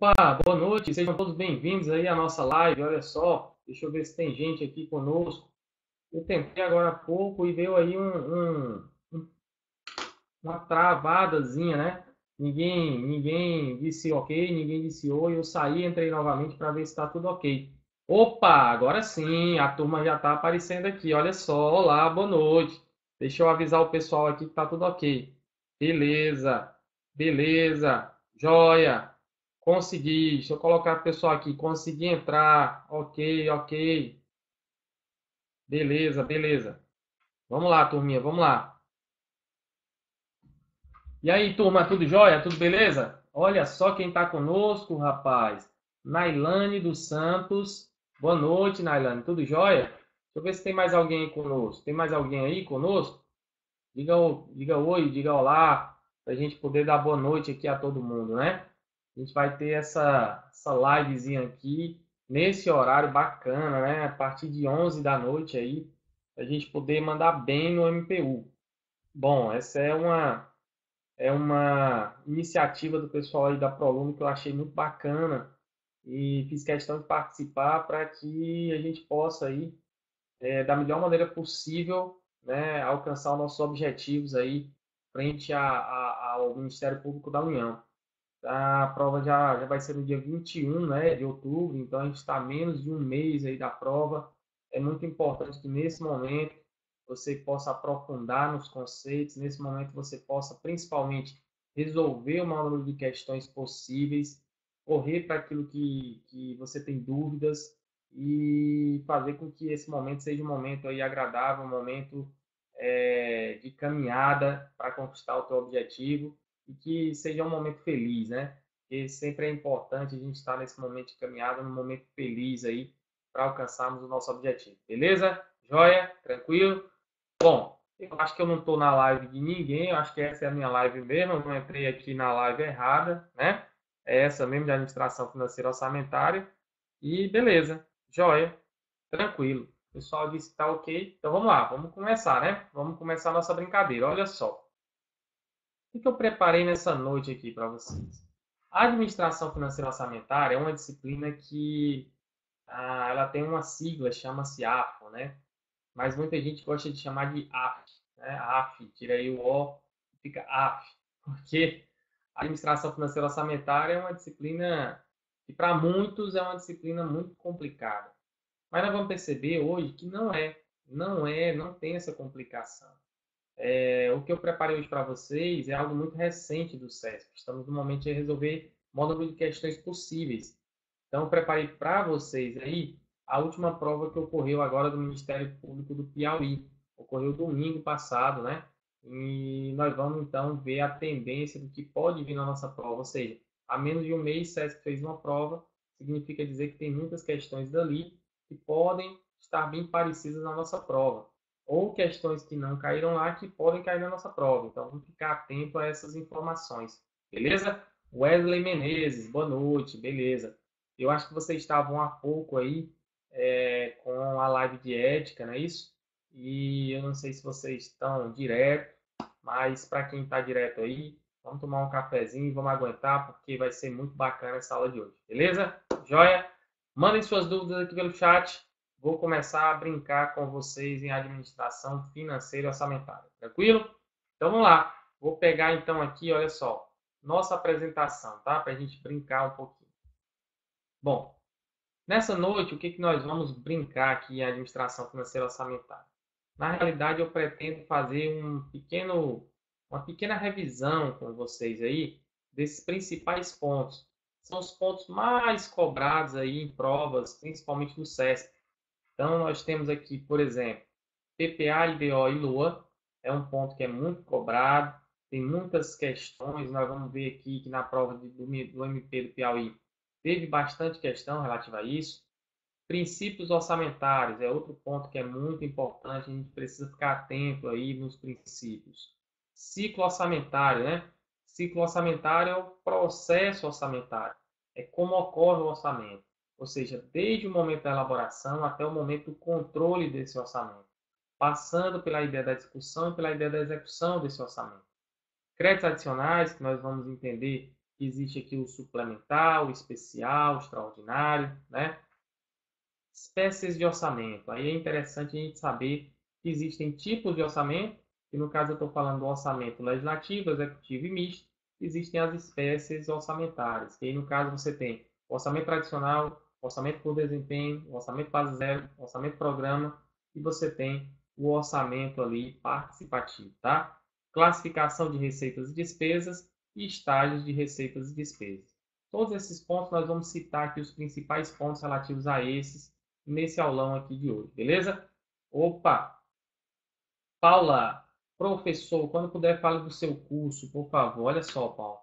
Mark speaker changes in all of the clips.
Speaker 1: Opa, boa noite, sejam todos bem-vindos aí à nossa live. Olha só, deixa eu ver se tem gente aqui conosco. Eu tentei agora há pouco e veio aí uma travadazinha, né? Ninguém disse ok, ninguém disse oi. Eu saí, entrei novamente para ver se está tudo ok. Opa, agora sim, a turma já está aparecendo aqui. Olha só, olá, boa noite. Deixa eu avisar o pessoal aqui que está tudo ok. Beleza, beleza, joia. Consegui. Deixa eu colocar o pessoal aqui. Consegui entrar. Ok, ok. Beleza, beleza. Vamos lá, turminha, vamos lá. E aí, turma, tudo jóia? Tudo beleza? Olha só quem está conosco, rapaz. Nailane dos Santos. Boa noite, Nailane. Tudo jóia? Deixa eu ver se tem mais alguém aí conosco. Tem mais alguém aí conosco? Diga oi, diga olá, para a gente poder dar boa noite aqui a todo mundo, né? A gente vai ter essa livezinha aqui, nesse horário bacana, né? A partir de 11 da noite aí, para a gente poder mandar bem no MPU. Bom, essa é uma iniciativa do pessoal aí da Prolume que eu achei muito bacana e fiz questão de participar para que a gente possa aí, da melhor maneira possível, né, alcançar os nossos objetivos aí frente ao Ministério Público da União. A prova já vai ser no dia 21, né, de outubro, então a gente está a menos de um mês aí da prova. É muito importante que nesse momento você possa aprofundar nos conceitos, nesse momento você possa principalmente resolver o maior número de questões possíveis, correr para aquilo que você tem dúvidas e fazer com que esse momento seja um momento aí agradável, um momento de caminhada para conquistar o teu objetivo e que seja um momento feliz, né? Porque sempre é importante a gente estar nesse momento de caminhada, num momento feliz aí, para alcançarmos o nosso objetivo. Beleza? Joia? Tranquilo? Bom, eu acho que eu não estou na live de ninguém, eu acho que essa é a minha live mesmo, eu não entrei aqui na live errada, né? É essa mesmo de administração financeira orçamentária. E beleza, joia, tranquilo. O pessoal disse que tá ok, então vamos lá, vamos começar, né? Vamos começar a nossa brincadeira. Olha só. O que eu preparei nessa noite aqui para vocês? A administração financeira orçamentária é uma disciplina que ela tem uma sigla, chama-se AFO, né? Mas muita gente gosta de chamar de AF, né? AF, tira aí o O, fica AF, porque a administração financeira orçamentária é uma disciplina que para muitos é uma disciplina muito complicada. Mas nós vamos perceber hoje que não tem essa complicação. O que eu preparei hoje para vocês é algo muito recente do SESP. Estamos no momento de resolver módulo de questões possíveis. Então, eu preparei para vocês aí a última prova que ocorreu agora do Ministério Público do Piauí. Ocorreu domingo passado, né? E nós vamos então ver a tendência do que pode vir na nossa prova. Ou seja, há menos de um mês, o SESP fez uma prova, significa dizer que tem muitas questões dali que podem estar bem parecidas na nossa prova ou questões que não caíram lá que podem cair na nossa prova. Então, vamos ficar atento a essas informações. Beleza? Wesley Menezes, boa noite, beleza. Eu acho que vocês estavam há pouco aí com a live de ética, não é isso? E eu não sei se vocês estão direto, mas para quem está direto aí, vamos tomar um cafezinho e vamos aguentar, porque vai ser muito bacana essa aula de hoje, beleza? Joia? Mandem suas dúvidas aqui pelo chat. Vou começar a brincar com vocês em administração financeira e orçamentária. Tranquilo? Então vamos lá. Vou pegar então aqui, olha só, nossa apresentação, tá? Para a gente brincar um pouquinho. Bom, nessa noite, o que nós vamos brincar aqui em administração financeira e orçamentária? Na realidade, eu pretendo fazer uma pequena revisão com vocês aí desses principais pontos. São os pontos mais cobrados aí em provas, principalmente no SESP. Então, nós temos aqui, por exemplo, PPA, IDO e LOA. É um ponto que é muito cobrado. Tem muitas questões. Nós vamos ver aqui que na prova do MP do Piauí teve bastante questão relativa a isso. Princípios orçamentários é outro ponto que é muito importante. A gente precisa ficar atento aí nos princípios. Ciclo orçamentário, né? Ciclo orçamentário é o processo orçamentário. É como ocorre o orçamento. Ou seja, desde o momento da elaboração até o momento do controle desse orçamento, passando pela ideia da discussão e pela ideia da execução desse orçamento. Créditos adicionais, que nós vamos entender existe aqui o suplementar, o especial, o extraordinário, né? Espécies de orçamento. Aí é interessante a gente saber que existem tipos de orçamento, que no caso eu estou falando do orçamento legislativo, executivo e misto. Existem as espécies orçamentárias, que aí no caso você tem o orçamento tradicional, orçamento por desempenho, o orçamento base zero, orçamento programa, e você tem o orçamento ali participativo, tá? Classificação de receitas e despesas e estágios de receitas e despesas. Todos esses pontos nós vamos citar aqui os principais pontos relativos a esses nesse aulão aqui de hoje, beleza? Opa! Paula, professor, quando puder, fale do seu curso, por favor. Olha só, Paula.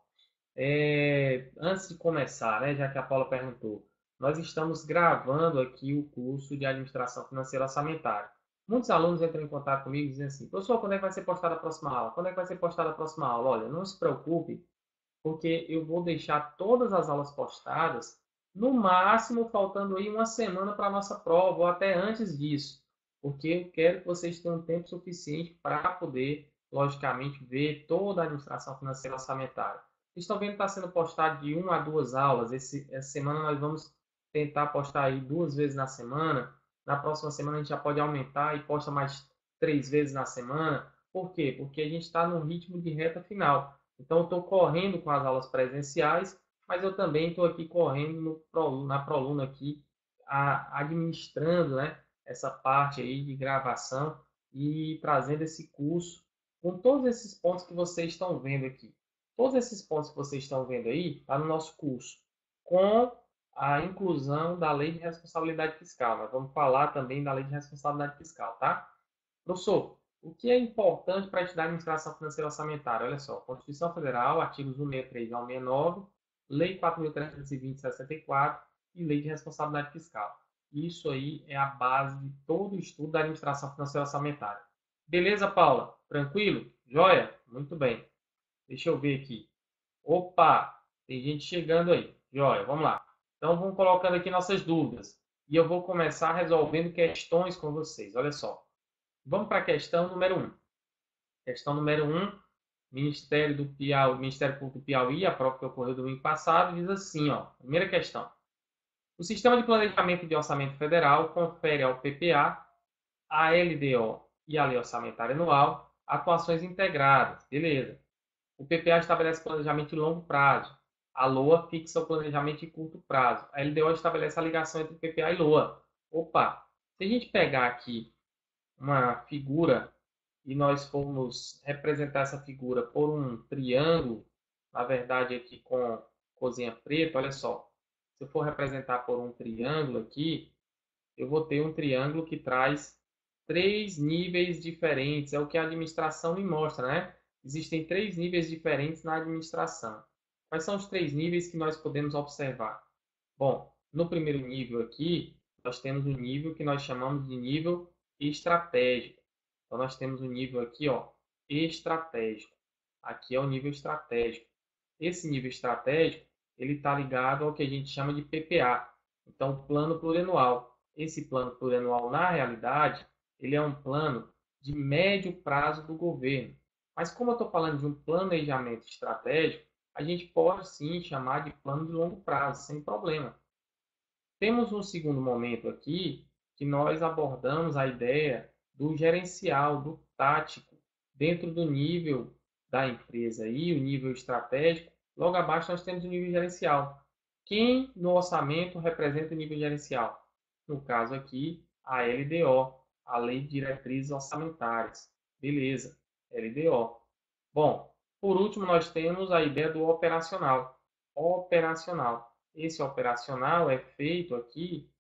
Speaker 1: Antes de começar, né, já que a Paula perguntou, nós estamos gravando aqui o curso de Administração Financeira Orçamentária. Muitos alunos entram em contato comigo e dizem assim, professor, quando é que vai ser postada a próxima aula? Quando é que vai ser postada a próxima aula? Olha, não se preocupe, porque eu vou deixar todas as aulas postadas, no máximo faltando aí uma semana para a nossa prova, ou até antes disso, porque eu quero que vocês tenham tempo suficiente para poder, logicamente, ver toda a administração financeira orçamentária. Vocês estão vendo que está sendo postado de 1 a 2 aulas, essa semana nós vamos tentar postar aí 2 vezes na semana, na próxima semana a gente já pode aumentar e posta mais 3 vezes na semana. Por quê? Porque a gente está no ritmo de reta final. Então, eu estou correndo com as aulas presenciais, mas eu também estou aqui correndo na Proluna aqui, administrando, né, essa parte aí de gravação e trazendo esse curso com todos esses pontos que vocês estão vendo aqui. Todos esses pontos que vocês estão vendo aí está no nosso curso, com a inclusão da Lei de Responsabilidade Fiscal. Nós vamos falar também da Lei de Responsabilidade Fiscal, tá? Professor, o que é importante para estudar administração financeira orçamentária? Olha só, Constituição Federal, artigos 163 ao 169, Lei 4.320/64 e Lei de Responsabilidade Fiscal. Isso aí é a base de todo o estudo da administração financeira orçamentária. Beleza, Paula? Tranquilo? Joia? Muito bem. Deixa eu ver aqui. Opa, tem gente chegando aí. Joia, vamos lá. Então, vamos colocando aqui nossas dúvidas. E eu vou começar resolvendo questões com vocês. Olha só. Vamos para a questão número 1. Questão número 1, Ministério do Piauí, Ministério Público do Piauí, a prova que ocorreu domingo passado, diz assim, ó, primeira questão. O Sistema de Planejamento de Orçamento Federal confere ao PPA, à LDO e à Lei Orçamentária Anual atuações integradas. Beleza. O PPA estabelece planejamento de longo prazo. A LOA fixa o planejamento de curto prazo. A LDO estabelece a ligação entre PPA e LOA. Opa, se a gente pegar aqui uma figura e nós formos representar essa figura por um triângulo, na verdade aqui com cozinha preta, olha só, se eu for representar por um triângulo aqui, eu vou ter um triângulo que traz 3 níveis diferentes, é o que a administração me mostra, né? Existem 3 níveis diferentes na administração. Quais são os 3 níveis que nós podemos observar? Bom, no primeiro nível aqui, nós temos um nível que nós chamamos de nível estratégico. Então, nós temos um nível aqui, ó, estratégico. Aqui é o nível estratégico. Esse nível estratégico, ele está ligado ao que a gente chama de PPA. Então, plano plurianual. Esse plano plurianual, na realidade, ele é um plano de médio prazo do governo. Mas como eu estou falando de um planejamento estratégico, a gente pode sim chamar de plano de longo prazo, sem problema. Temos um segundo momento aqui que nós abordamos a ideia do gerencial, do tático, dentro do nível da empresa e o nível estratégico. Logo abaixo nós temos o nível gerencial. Quem no orçamento representa o nível gerencial? No caso aqui, a LDO, a Lei de Diretrizes Orçamentárias. Beleza, LDO. Bom, por último nós temos a ideia do operacional. Operacional. Esse operacional é feito aqui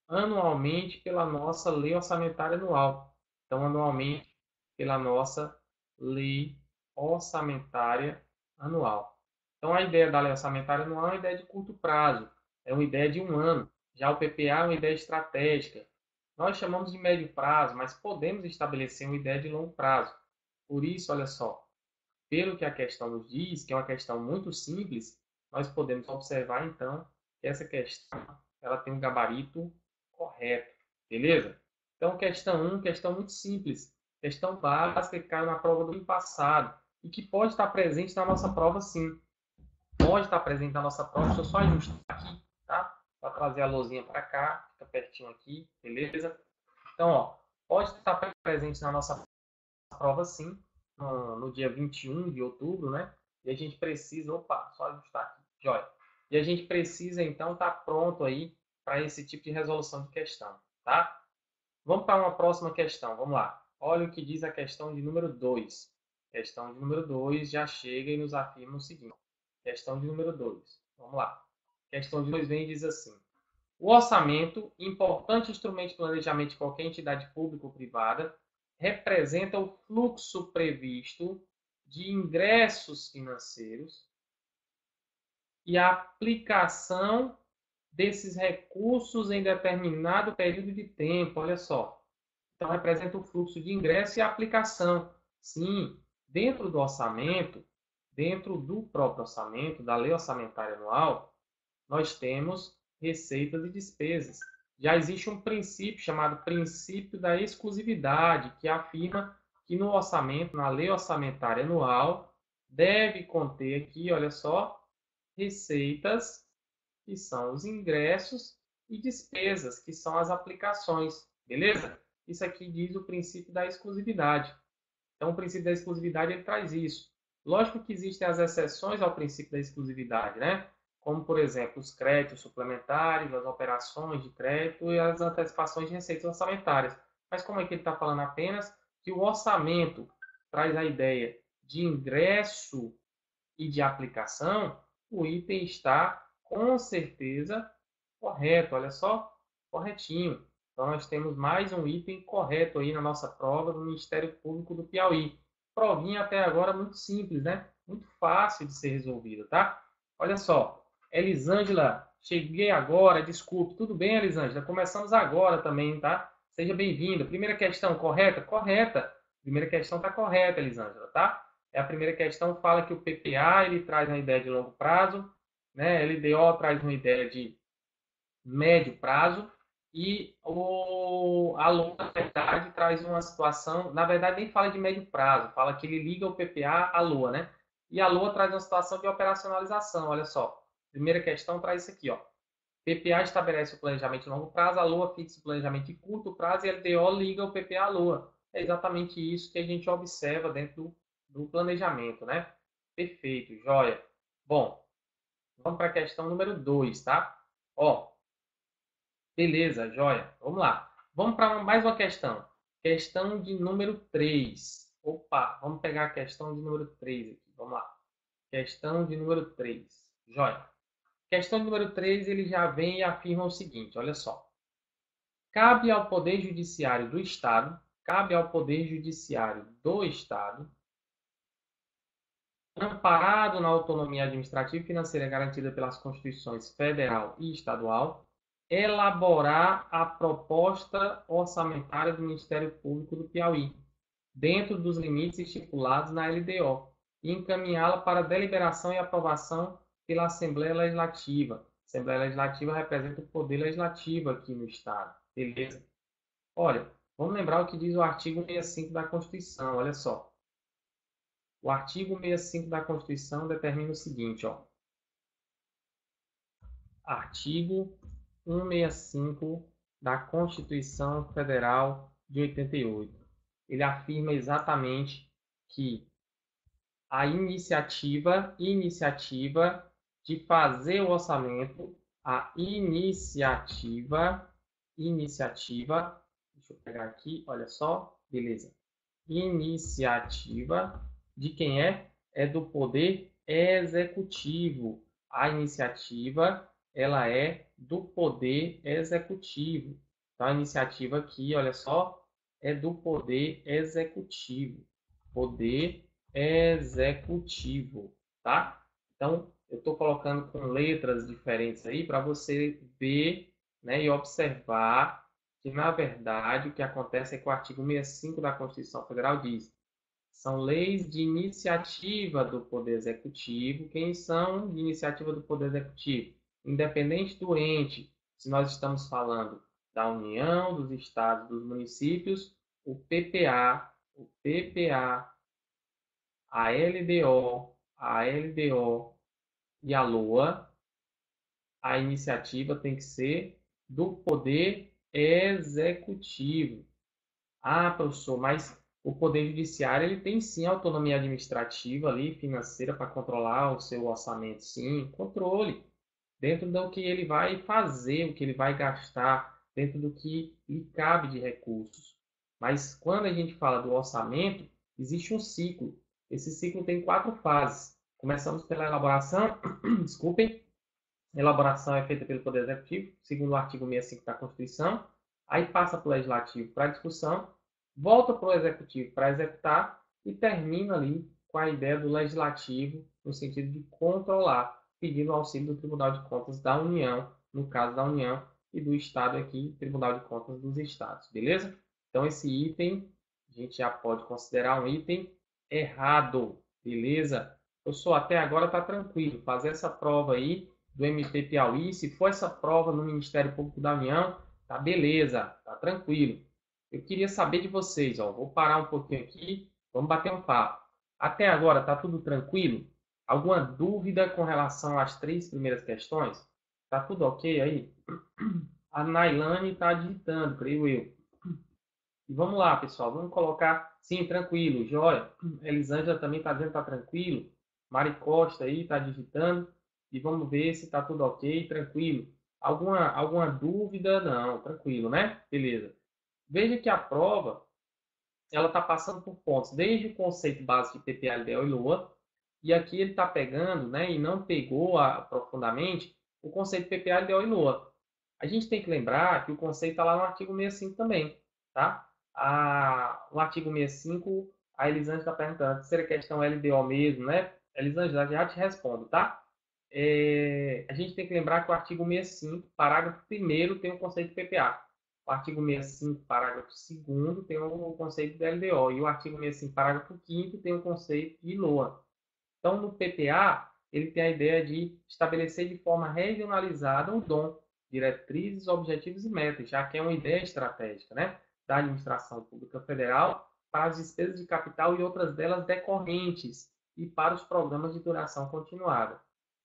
Speaker 1: anualmente pela nossa Lei Orçamentária Anual. Então, anualmente pela nossa Lei Orçamentária Anual. Então, a ideia da Lei Orçamentária Anual é uma ideia de curto prazo, é uma ideia de um ano. Já o PPA é uma ideia estratégica. Nós chamamos de médio prazo, mas podemos estabelecer uma ideia de longo prazo. Por isso, olha só, pelo que a questão nos diz, que é uma questão muito simples, nós podemos observar, então, que essa questão ela tem um gabarito correto. Beleza? Então, questão 1, questão muito simples. Questão básica que caiu na prova do ano passado e que pode estar presente na nossa prova, sim. pode estar presente na nossa prova. Deixa eu só ajustar aqui, tá? Para trazer a lousinha para cá, fica pertinho aqui, beleza? Então, ó, pode estar presente na nossa prova sim, no dia 21 de outubro, né? E a gente precisa, opa, só ajustar aqui, joia. E a gente precisa, então, estar pronto aí para esse tipo de resolução de questão, tá? Vamos para uma próxima questão, vamos lá. Olha o que diz a questão de número 2. Questão de número 2 já chega e nos afirma o seguinte. Questão de número 2. Vamos lá. Questão de 2 vem e diz assim. O orçamento, importante instrumento de planejamento de qualquer entidade pública ou privada, representa o fluxo previsto de ingressos financeiros e a aplicação desses recursos em determinado período de tempo. Olha só. Então, representa o fluxo de ingresso e aplicação. Sim, dentro do orçamento, dentro do próprio orçamento, da lei orçamentária anual, nós temos receitas e despesas. Já existe um princípio chamado princípio da exclusividade, que afirma que no orçamento, na lei orçamentária anual, deve conter aqui, olha só, receitas, que são os ingressos, e despesas, que são as aplicações. Beleza? Isso aqui diz o princípio da exclusividade. Então, o princípio da exclusividade ele traz isso. Lógico que existem as exceções ao princípio da exclusividade, né? Como, por exemplo, os créditos suplementares, as operações de crédito e as antecipações de receitas orçamentárias. Mas como é que ele está falando apenas que o orçamento traz a ideia de ingresso e de aplicação, o item está com certeza correto. Olha só, corretinho. Então, nós temos mais um item correto aí na nossa prova do Ministério Público do Piauí. Provinha até agora muito simples, né? Muito fácil de ser resolvida, tá? Olha só, Elisângela, cheguei agora, desculpe. Tudo bem, Elisângela? Começamos agora também, tá? Seja bem-vinda. Primeira questão, correta? Correta. Primeira questão está correta, Elisângela, tá? A primeira questão fala que o PPA ele traz uma ideia de longo prazo, né? LDO traz uma ideia de médio prazo e a longa verdade traz uma situação, na verdade nem fala de médio prazo, fala que ele liga o PPA à LOA, né? E a LOA traz uma situação de operacionalização, olha só. Primeira questão traz isso aqui, ó. PPA estabelece o planejamento de longo prazo, a LOA fixa o planejamento de curto prazo e a LDO liga o PPA à LOA. É exatamente isso que a gente observa dentro do planejamento, né? Perfeito, joia. Bom, vamos para a questão número 2, tá? Ó, beleza, joia. Vamos lá. Vamos para mais uma questão. Questão de número 3. Opa, vamos pegar a questão de número 3 aqui. Vamos lá. Questão de número 3. Joia. Questão de número 3, ele já vem e afirma o seguinte, olha só. Cabe ao Poder Judiciário do Estado, amparado na autonomia administrativa e financeira garantida pelas Constituições Federal e Estadual, elaborar a proposta orçamentária do Ministério Público do Piauí, dentro dos limites estipulados na LDO, e encaminhá-la para deliberação e aprovação pela Assembleia Legislativa. A Assembleia Legislativa representa o poder legislativo aqui no Estado. Beleza? Olha, vamos lembrar o que diz o artigo 65 da Constituição, olha só. O artigo 65 da Constituição determina o seguinte, ó. Artigo 165 da Constituição Federal de 88. Ele afirma exatamente que a iniciativa de fazer o orçamento, a iniciativa, deixa eu pegar aqui, olha só, beleza. Iniciativa de quem é? É do Poder Executivo. A iniciativa, ela é do Poder Executivo. Então, a iniciativa aqui, olha só, é do Poder Executivo. Poder Executivo, tá? Então, eu estou colocando com letras diferentes aí para você ver, né, e observar que, na verdade, o que acontece é que o artigo 65 da Constituição Federal diz: são leis de iniciativa do Poder Executivo. Quem são de iniciativa do Poder Executivo? Independente do ente, se nós estamos falando da União, dos estados, dos municípios, o PPA, a LDO, e a LOA, a iniciativa tem que ser do Poder Executivo. Ah, professor, mas o Poder Judiciário ele tem sim autonomia administrativa ali, financeira, para controlar o seu orçamento, sim, controle, dentro do que ele vai fazer, o que ele vai gastar, dentro do que lhe cabe de recursos. Mas quando a gente fala do orçamento, existe um ciclo. Esse ciclo tem 4 fases. Começamos pela elaboração, desculpem, a elaboração é feita pelo Poder Executivo, segundo o artigo 65 da Constituição, aí passa para o Legislativo para discussão, volta para o Executivo para executar e termina ali com a ideia do Legislativo no sentido de controlar, pedindo o auxílio do Tribunal de Contas da União, no caso da União, e do Estado aqui, Tribunal de Contas dos Estados, beleza? Então esse item a gente já pode considerar um item errado, beleza? Eu sou até agora está tranquilo, fazer essa prova aí do MP Piauí, se for essa prova no Ministério Público da União, tá beleza, tá tranquilo. Eu queria saber de vocês, ó, vou parar um pouquinho aqui, vamos bater um papo. Até agora tá tudo tranquilo? Alguma dúvida com relação às 3 primeiras questões? Tá tudo ok aí? A Nailane está digitando, creio eu. E vamos lá, pessoal, vamos colocar, sim, tranquilo, joia. Elisângela também está dizendo que está tranquilo. Mari Costa aí está digitando. E vamos ver se está tudo ok, tranquilo. Alguma dúvida? Não, tranquilo, né? Beleza. Veja que a prova, ela está passando por pontos, desde o conceito básico de PPA, LDO e LOA, e aqui ele está pegando, né, e não pegou profundamente, o conceito de PPA, LDO e LOA. A gente tem que lembrar que o conceito está lá no artigo 65 também, tá? No artigo 65, a Elisângela está perguntando, a terceira questão é LDO mesmo, né? Elisângela, já te respondo, tá? A gente tem que lembrar que o artigo 65, parágrafo 1º, tem o conceito de PPA. O artigo 65, parágrafo 2º, tem o conceito de LDO. E o artigo 65, parágrafo 5º, tem o conceito de LOA. Então, no PPA, ele tem a ideia de estabelecer de forma regionalizada o DOM, diretrizes, objetivos e metas, já que é uma ideia estratégica, né, da administração pública federal para as despesas de capital e outras delas decorrentes e para os programas de duração continuada.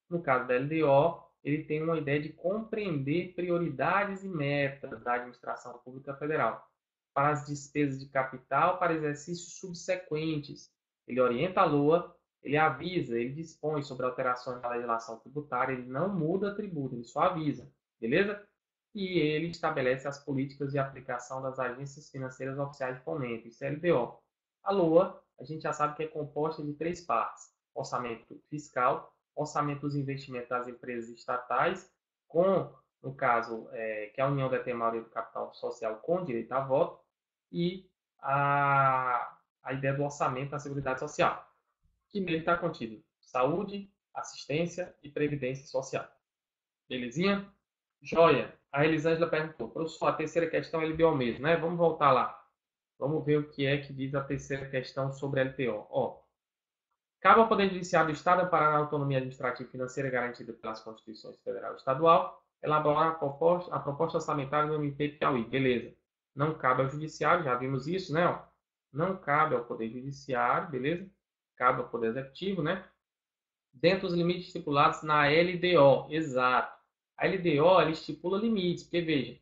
Speaker 1: No caso da LDO, ele tem uma ideia de compreender prioridades e metas da administração pública federal para as despesas de capital para exercícios subsequentes. Ele orienta a LOA, ele avisa, ele dispõe sobre alterações na legislação tributária, ele não muda tributo, ele só avisa, beleza? E ele estabelece as políticas de aplicação das agências financeiras oficiais de fomento, isso é LDO. A LOA, a gente já sabe que é composta de 3 partes: orçamento fiscal, orçamento dos investimentos das empresas estatais, com, no caso, que a União detém a maioria do capital social com direito a voto, e a ideia do orçamento da Seguridade Social, que nele está contido saúde, assistência e previdência social. Belezinha? Joia. A Elisângela perguntou, professor, a terceira questão é LBO mesmo, né? Vamos voltar lá. Vamos ver o que é que diz a terceira questão sobre LTO. Ó, cabe ao Poder Judiciário do Estado, amparar a autonomia administrativa e financeira garantida pelas Constituições Federal e Estadual, elaborar a proposta orçamentária do MP Piauí. Beleza. Não cabe ao Judiciário, já vimos isso, né? Ó. Não cabe ao Poder Judiciário, beleza? Cabe ao Poder Executivo, né? Dentro dos limites estipulados na LDO, exato. A LDO, ela estipula limites, porque veja,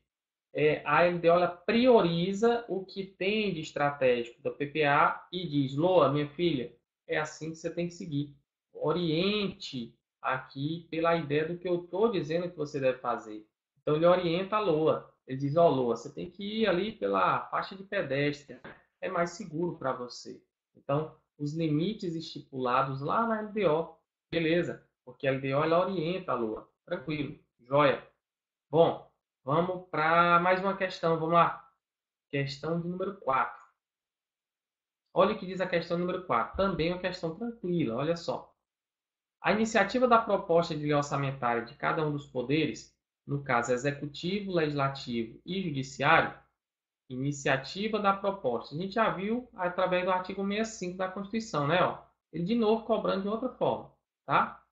Speaker 1: a LDO ela prioriza o que tem de estratégico da PPA e diz, Loa, minha filha, é assim que você tem que seguir. Oriente aqui pela ideia do que eu estou dizendo que você deve fazer. Então, ele orienta a Loa. Ele diz, ó, Loa, você tem que ir ali pela faixa de pedestre. É mais seguro para você. Então, os limites estipulados lá na LDO, beleza. Porque a LDO ela orienta a Loa. Tranquilo, joia. Bom, vamos para mais uma questão. Vamos lá. Questão de número 4. Olha o que diz a questão número 4. Também uma questão tranquila, olha só. A iniciativa da proposta de lei orçamentária de cada um dos poderes, no caso executivo, legislativo e judiciário, iniciativa da proposta. A gente já viu através do artigo 65 da Constituição, né? Ó, ele de novo cobrando de outra forma, tá?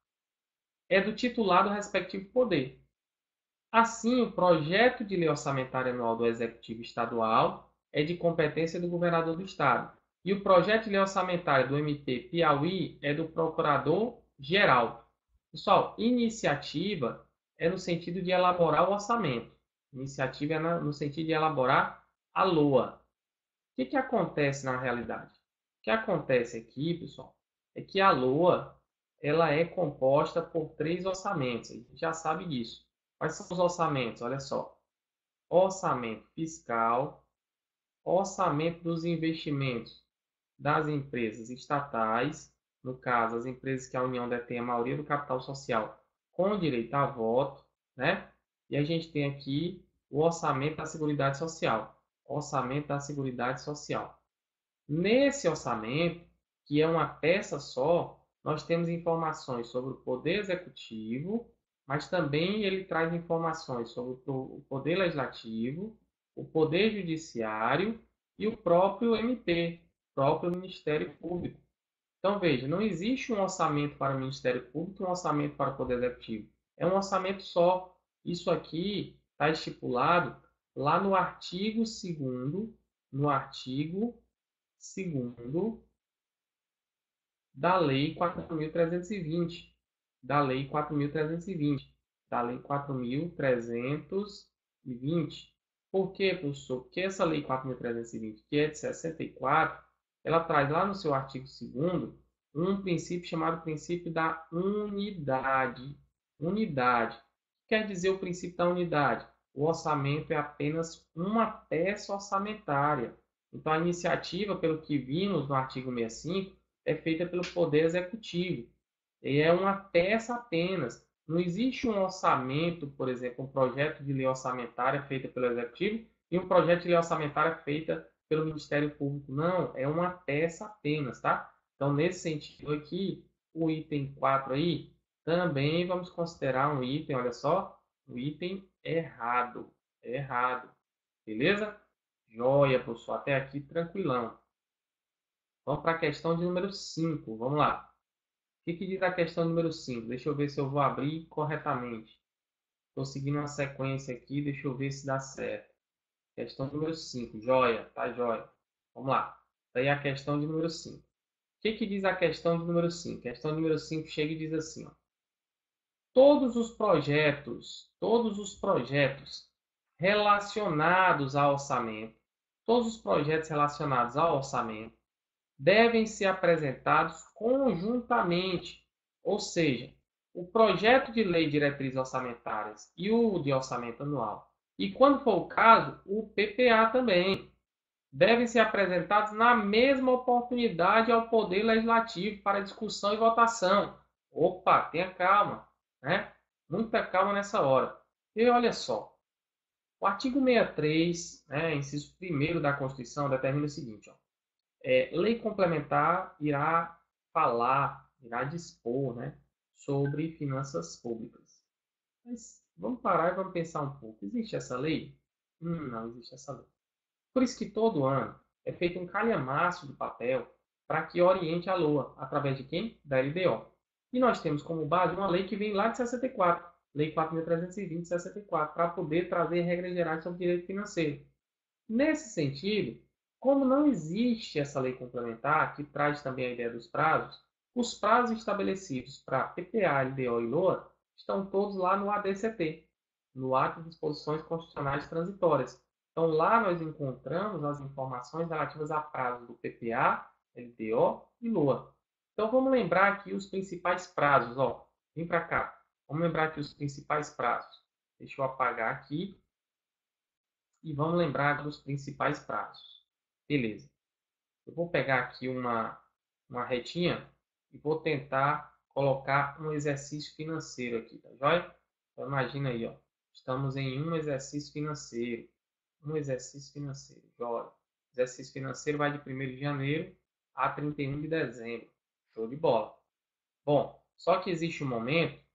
Speaker 1: É do titular do respectivo poder. Assim, o projeto de lei orçamentária anual do Executivo Estadual é de competência do governador do Estado. E o projeto de lei orçamentária do MP Piauí é do Procurador-Geral. Pessoal, iniciativa é no sentido de elaborar o orçamento. Iniciativa é no sentido de elaborar a LOA. O que acontece na realidade? O que acontece aqui, pessoal, é que a LOA ela é composta por 3 orçamentos. A gente já sabe disso. Quais são os orçamentos? Olha só. Orçamento fiscal, orçamento dos investimentos das empresas estatais, no caso, as empresas que a União detém a maioria do capital social com direito a voto, né? E a gente tem aqui o orçamento da Seguridade Social. Orçamento da Seguridade Social. Nesse orçamento, que é uma peça só, nós temos informações sobre o Poder Executivo, mas também ele traz informações sobre o Poder Legislativo, o Poder Judiciário e o próprio MP, próprio Ministério Público. Então, veja, não existe um orçamento para o Ministério Público e um orçamento para o Poder Executivo. É um orçamento só. Isso aqui está estipulado lá no artigo 2º, no artigo 2º da Lei 4.320, da Lei 4.320, da Lei 4.320. Por quê, professor? Porque essa Lei 4.320, que é de 64, ela traz lá no seu artigo 2º um princípio chamado princípio da unidade. Unidade. O que quer dizer o princípio da unidade? O orçamento é apenas uma peça orçamentária. Então, a iniciativa, pelo que vimos no artigo 65, é feita pelo Poder Executivo. E é uma peça apenas. Não existe um orçamento, por exemplo, um projeto de lei orçamentária feita pelo Executivo e um projeto de lei orçamentária feita pelo Ministério Público. Não, é uma peça apenas, tá? Então, nesse sentido aqui, o item 4 aí, também vamos considerar um item, olha só, um item errado. Errado. Beleza? Joia, professor. Até aqui, tranquilão. Vamos para a questão de número 5. Vamos lá. O que diz a questão número 5? Deixa eu ver se eu vou abrir corretamente. Estou seguindo uma sequência aqui, deixa eu ver se dá certo. Questão número 5. Joia, tá joia. Vamos lá. Daí a questão de número 5. O que diz a questão de número 5? A questão número 5 chega e diz assim, ó. Todos os projetos relacionados ao orçamento, todos os projetos relacionados ao orçamento devem ser apresentados conjuntamente, ou seja, o projeto de lei de diretrizes orçamentárias e o de orçamento anual, e quando for o caso, o PPA também, devem ser apresentados na mesma oportunidade ao Poder Legislativo para discussão e votação. Opa, tenha calma, né? Muita calma nessa hora. E olha só, o artigo 63, né, inciso 1º da Constituição, determina o seguinte, ó, lei complementar irá dispor, né, sobre finanças públicas. Mas vamos parar e vamos pensar um pouco. Existe essa lei? Não existe essa lei. Por isso que todo ano é feito um calhamaço de papel para que oriente a LOA. Através de quem? Da LDO. E nós temos como base uma lei que vem lá de 64, Lei 4.320 de 64, para poder trazer regras gerais sobre direito financeiro. Nesse sentido, como não existe essa lei complementar, que traz também a ideia dos prazos, os prazos estabelecidos para PPA, LDO e LOA estão todos lá no ADCT, no Ato de Disposições Constitucionais Transitórias. Então, lá nós encontramos as informações relativas a prazos do PPA, LDO e LOA. Então, vamos lembrar aqui os principais prazos. Ó. Vem para cá. Vamos lembrar aqui os principais prazos. Deixa eu apagar aqui e vamos lembrar dos principais prazos. Beleza. Eu vou pegar aqui uma retinha e vou tentar colocar um exercício financeiro aqui, tá joia? Então, imagina aí, ó. Estamos em um exercício financeiro. Um exercício financeiro, joia. O exercício financeiro vai de 1º de janeiro a 31 de dezembro. Show de bola. Bom, só que existe um momento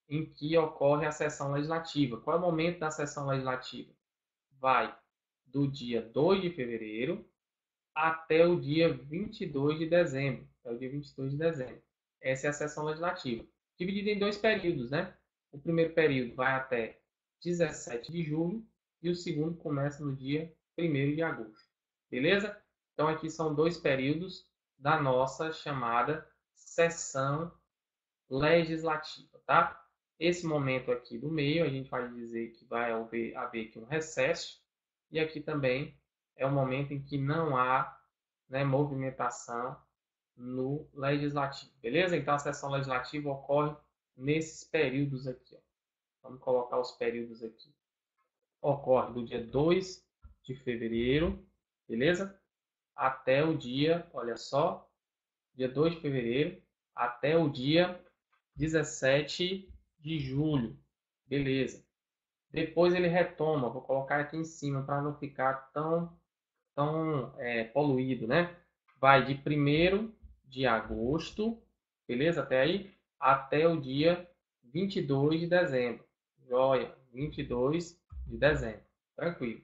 Speaker 1: em que ocorre a sessão legislativa. Qual é o momento da sessão legislativa? Vai do dia 2 de fevereiro até o dia 22 de dezembro. Até o dia 22 de dezembro. Essa é a sessão legislativa. Dividida em 2 períodos, né? O primeiro período vai até 17 de julho e o segundo começa no dia 1º de agosto. Beleza? Então, aqui são 2 períodos da nossa chamada sessão legislativa, tá? Esse momento aqui do meio, a gente vai dizer que vai haver aqui um recesso, e aqui também é o momento em que não há, né, movimentação no legislativo, beleza? Então, a sessão legislativa ocorre nesses períodos aqui, ó. Vamos colocar os períodos aqui. Ocorre do dia 2 de fevereiro, beleza? Até o dia, olha só, dia 2 de fevereiro, até o dia 17 de julho, beleza? Depois ele retoma, vou colocar aqui em cima para não ficar tão poluído, né? Vai de 1º de agosto, beleza? Até aí, até o dia 22 de dezembro. Joia, 22 de dezembro. Tranquilo.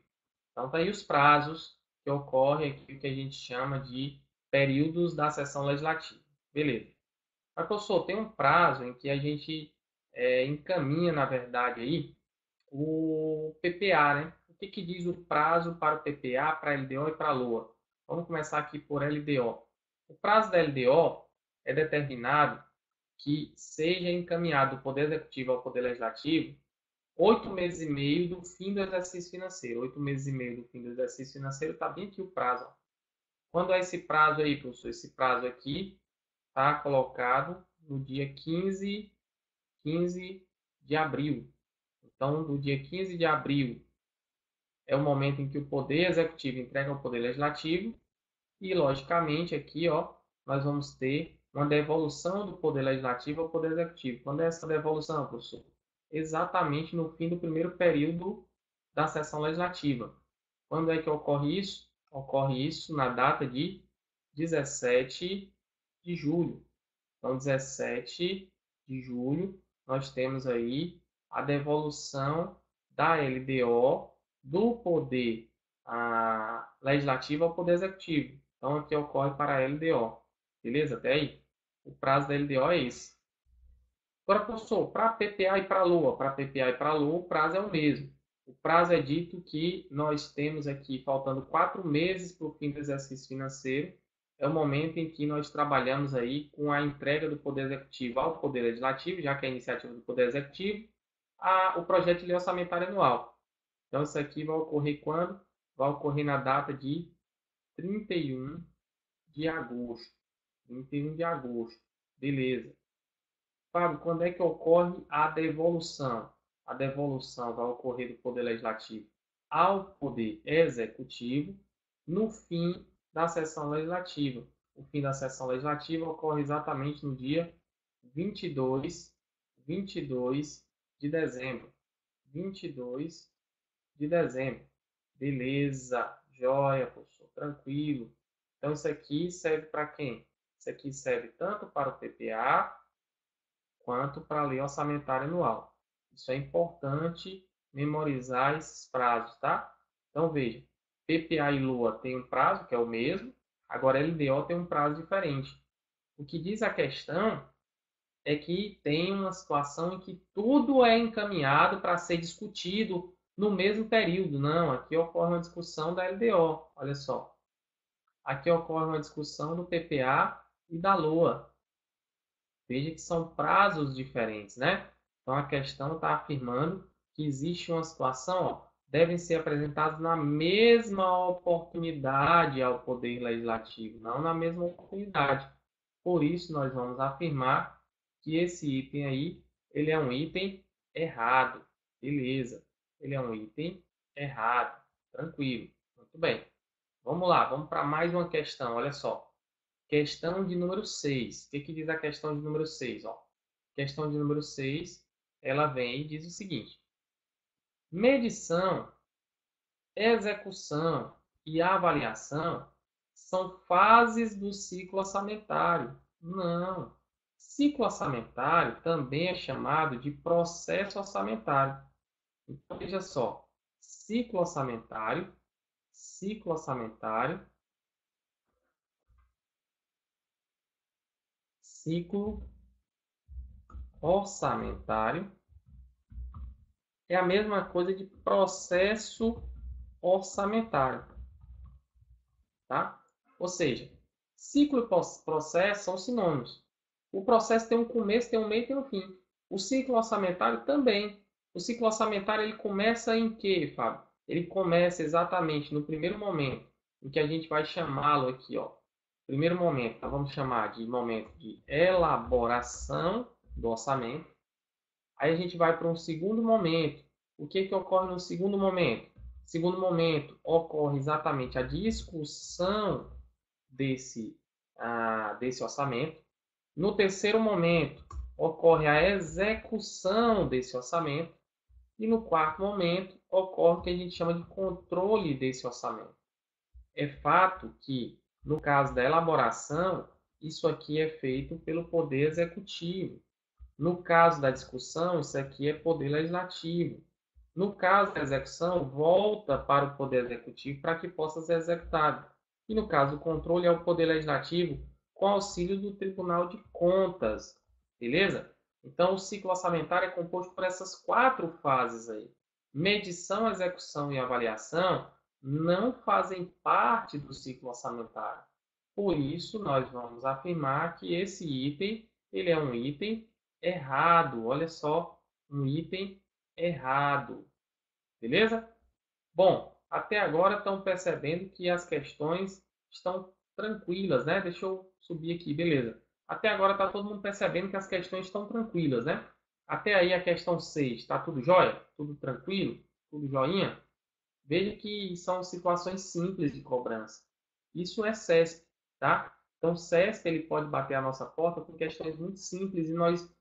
Speaker 1: Então, tá aí os prazos que ocorrem aqui, o que a gente chama de períodos da sessão legislativa. Beleza. Mas, professor, tem um prazo em que a gente encaminha, na verdade, aí, o PPA, né? O que, que diz o prazo para o PPA, para a LDO e para a LOA? Vamos começar aqui por LDO. O prazo da LDO é determinado que seja encaminhado do Poder Executivo ao Poder Legislativo 8 meses e meio do fim do exercício financeiro. 8 meses e meio do fim do exercício financeiro, está bem aqui o prazo. Ó. Quando é esse prazo aí, professor? Esse prazo aqui está colocado no dia 15 de abril. Então, no dia 15 de abril é o momento em que o Poder Executivo entrega ao Poder Legislativo e, logicamente, aqui ó, nós vamos ter uma devolução do Poder Legislativo ao Poder Executivo. Quando é essa devolução, professor? Exatamente no fim do primeiro período da sessão legislativa. Quando é que ocorre isso? Ocorre isso na data de 17 de julho. Então, 17 de julho, nós temos aí a devolução da LDO do Poder Legislativo ao Poder Executivo. Então, aqui ocorre para a LDO. Beleza? Até aí? O prazo da LDO é esse. Agora, professor, para PPA e para LOA. Para PPA e para LOA, o prazo é o mesmo. O prazo é dito que nós temos aqui, faltando 4 meses para o fim do exercício financeiro, é o momento em que nós trabalhamos aí com a entrega do Poder Executivo ao Poder Legislativo, já que é a iniciativa do Poder Executivo, o projeto de lei orçamentária anual. Então, isso aqui vai ocorrer quando? Vai ocorrer na data de 31 de agosto. 31 de agosto. Beleza. Fábio, quando é que ocorre a devolução? A devolução vai ocorrer do Poder Legislativo ao Poder Executivo no fim da sessão legislativa. O fim da sessão legislativa ocorre exatamente no dia 22 de dezembro. 22 de dezembro. Beleza, joia, professor, tranquilo. Então, isso aqui serve para quem? Isso aqui serve tanto para o PPA quanto para a lei orçamentária anual. Isso é importante memorizar esses prazos, tá? Então, veja, PPA e LOA tem um prazo, que é o mesmo, agora LDO tem um prazo diferente. O que diz a questão é que tem uma situação em que tudo é encaminhado para ser discutido no mesmo período. Não, aqui ocorre uma discussão da LDO, olha só. Aqui ocorre uma discussão do PPA e da LOA. Veja que são prazos diferentes, né? Então, a questão está afirmando que existe uma situação, ó, devem ser apresentados na mesma oportunidade ao Poder Legislativo, não na mesma oportunidade. Por isso, nós vamos afirmar que esse item aí, ele é um item errado. Beleza. Ele é um item errado. Tranquilo. Muito bem. Vamos lá, vamos para mais uma questão, olha só. Questão de número 6. O que diz a questão de número 6? Ó, questão de número 6, ela vem e diz o seguinte. Medição, execução e avaliação são fases do ciclo orçamentário. Não. Ciclo orçamentário também é chamado de processo orçamentário. Então, veja só. Ciclo orçamentário, ciclo orçamentário, ciclo orçamentário é a mesma coisa de processo orçamentário, tá? Ou seja, ciclo e processo são sinônimos. O processo tem um começo, tem um meio e tem um fim. O ciclo orçamentário também. O ciclo orçamentário ele começa em quê, Fábio? Ele começa exatamente no primeiro momento, em que a gente vai chamá-lo aqui, ó. Primeiro momento, nós vamos chamar de momento de elaboração do orçamento. Aí a gente vai para um segundo momento. O que ocorre no segundo momento? Segundo momento, ocorre exatamente a discussão desse orçamento. No terceiro momento, ocorre a execução desse orçamento. E no quarto momento, ocorre o que a gente chama de controle desse orçamento. É fato que, no caso da elaboração, isso aqui é feito pelo Poder Executivo. No caso da discussão, isso aqui é Poder Legislativo. No caso da execução, volta para o Poder Executivo para que possa ser executado. E no caso do controle, é o Poder Legislativo com auxílio do Tribunal de Contas. Beleza? Então, o ciclo orçamentário é composto por essas 4 fases aí. Medição, execução e avaliação não fazem parte do ciclo orçamentário. Por isso, nós vamos afirmar que esse item ele é um item errado. Olha só, um item errado. Beleza? Bom, até agora estão percebendo que as questões estão tranquilas, né? Deixa eu subir aqui, beleza. Até agora está todo mundo percebendo que as questões estão tranquilas, né? Até aí a questão 6, está tudo jóia? Tudo tranquilo? Tudo joinha? Veja que são situações simples de cobrança. Isso é CESP, tá? Então, o CESP ele pode bater a nossa porta com questões muito simples e nós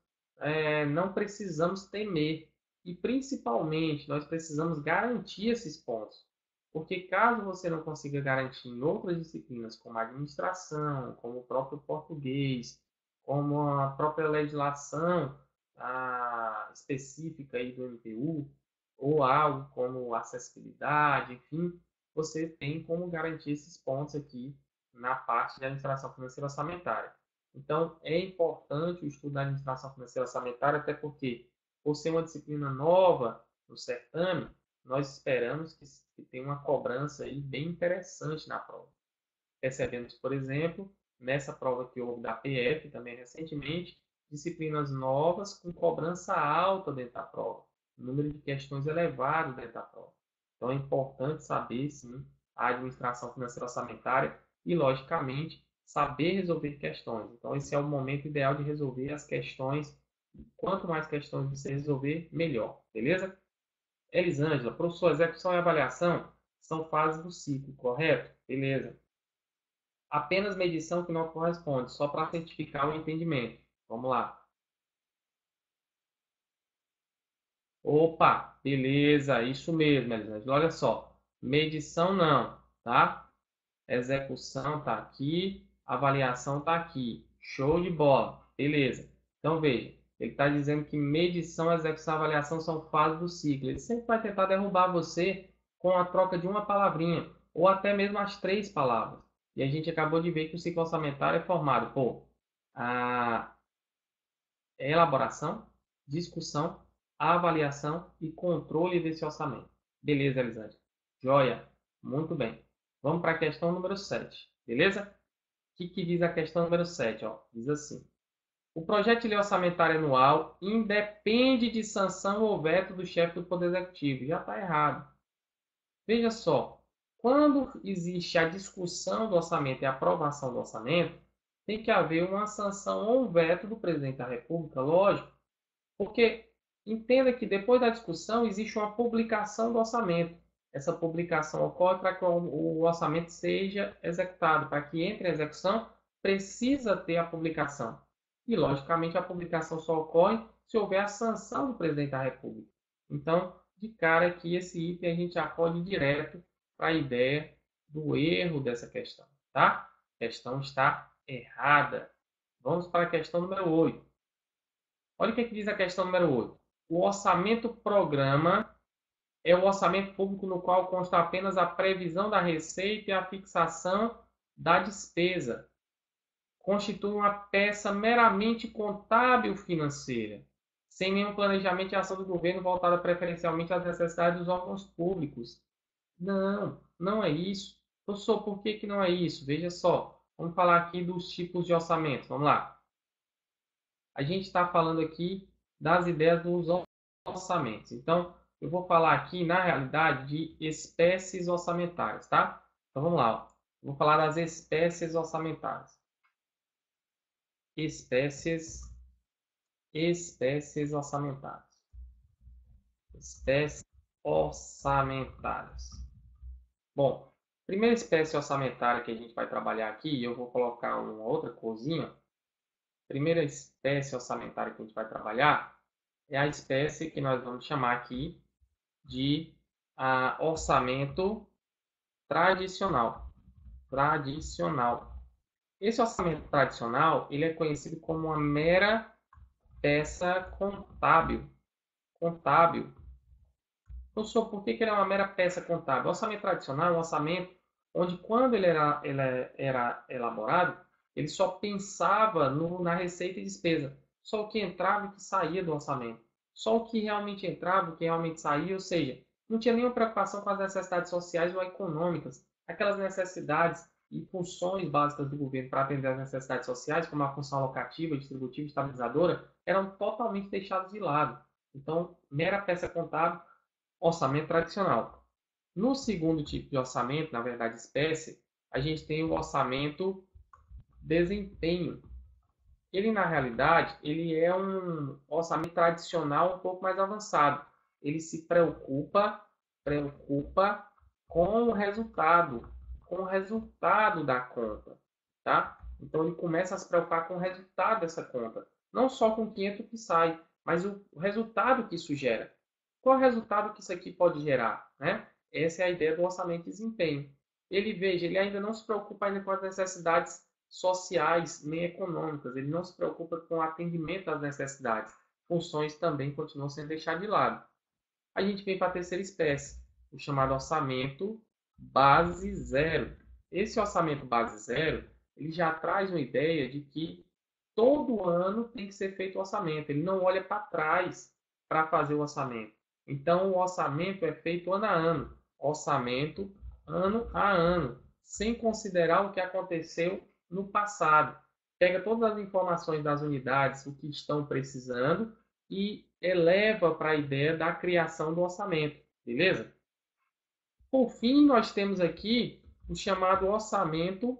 Speaker 1: não precisamos temer. E, principalmente, nós precisamos garantir esses pontos. Porque caso você não consiga garantir em outras disciplinas, como a administração, como o próprio português, como a própria legislação específica aí do MPU, ou algo como acessibilidade, enfim, você tem como garantir esses pontos aqui na parte de administração financeira orçamentária. Então, é importante o estudo da administração financeira orçamentária, até porque, por ser uma disciplina nova no certame, nós esperamos que tenha uma cobrança aí bem interessante na prova. Recebemos, por exemplo, nessa prova que houve da PF, também recentemente, disciplinas novas com cobrança alta dentro da prova, número de questões elevado dentro da prova. Então é importante saber, sim, a administração financeira orçamentária e, logicamente, saber resolver questões. Então esse é o momento ideal de resolver as questões. Quanto mais questões você resolver, melhor. Beleza? Elisângela, professor, execução e avaliação são fases do ciclo, correto? Beleza. Apenas medição que não corresponde, só para certificar o entendimento. Vamos lá. Opa, beleza, isso mesmo, Elisângela. Olha só, medição não, tá? Execução tá aqui, avaliação tá aqui. Show de bola, beleza. Então veja, ele está dizendo que medição, execução e avaliação são fases do ciclo. Ele sempre vai tentar derrubar você com a troca de uma palavrinha, ou até mesmo as 3 palavras. E a gente acabou de ver que o ciclo orçamentário é formado por a elaboração, discussão, avaliação e controle desse orçamento. Beleza, Elisângela? Joia. Muito bem. Vamos para a questão número 7. Beleza? O que diz a questão número 7? Ó? Diz assim. O projeto de lei orçamentária anual independe de sanção ou veto do chefe do Poder Executivo. Já está errado. Veja só, quando existe a discussão do orçamento e a aprovação do orçamento, tem que haver uma sanção ou um veto do presidente da República, lógico, porque entenda que depois da discussão existe uma publicação do orçamento. Essa publicação ocorre para que o orçamento seja executado. Para que entre em execução, precisa ter a publicação. E, logicamente, a publicação só ocorre se houver a sanção do presidente da República. Então, de cara aqui, esse item a gente já pode ir direto para a ideia do erro dessa questão. Tá? A questão está errada. Vamos para a questão número 8. Olha o que diz a questão número 8. O orçamento programa é o orçamento público no qual consta apenas a previsão da receita e a fixação da despesa. Constitui uma peça meramente contábil financeira, sem nenhum planejamento e ação do governo voltada preferencialmente às necessidades dos órgãos públicos. Não, não é isso. Professor, por que não é isso? Veja só, vamos falar aqui dos tipos de orçamento. Vamos lá. a gente está falando aqui das ideias dos orçamentos. Então, eu vou falar aqui, na realidade, de espécies orçamentárias, tá? Então, vamos lá. Ó. Vou falar das espécies orçamentárias. Espécies orçamentárias. Espécies orçamentárias. Bom, primeira espécie orçamentária que a gente vai trabalhar aqui, eu vou colocar uma outra corzinha. Primeira espécie orçamentária que a gente vai trabalhar é a espécie que nós vamos chamar aqui de orçamento tradicional. Esse orçamento tradicional, ele é conhecido como uma mera peça contábil. Professor, por que ele é uma mera peça contábil? O orçamento tradicional é um orçamento onde, quando ele era elaborado, ele só pensava na receita e despesa. Só o que entrava e o que saía do orçamento. Só o que realmente entrava, o que realmente saía, ou seja, não tinha nenhuma preocupação com as necessidades sociais ou econômicas. Aquelas necessidades e funções básicas do governo para atender às necessidades sociais, como a função alocativa, distributiva e estabilizadora, eram totalmente deixadas de lado. Então, mera peça contábil, orçamento tradicional. No segundo tipo de orçamento, na verdade espécie, a gente tem o orçamento desempenho. Ele, na realidade, ele é um orçamento tradicional um pouco mais avançado. Ele se preocupa com o resultado da conta, tá? Então ele começa a se preocupar com o resultado dessa conta, não só com o que entra e o que sai, mas o resultado que isso gera. Qual é o resultado que isso aqui pode gerar, né? Essa é a ideia do orçamento de desempenho. Ele ainda não se preocupa ainda com as necessidades sociais nem econômicas. Ele não se preocupa com o atendimento às necessidades. Funções também continuam sendo deixadas de lado. A gente vem para a terceira espécie, o chamado orçamento base zero. Esse orçamento base zero, ele já traz uma ideia de que todo ano tem que ser feito o orçamento. Ele não olha para trás para fazer o orçamento. Então, o orçamento é feito ano a ano. Orçamento ano a ano, sem considerar o que aconteceu no passado. Pega todas as informações das unidades, o que estão precisando, e eleva para a ideia da criação do orçamento. Beleza? Por fim, nós temos aqui o chamado orçamento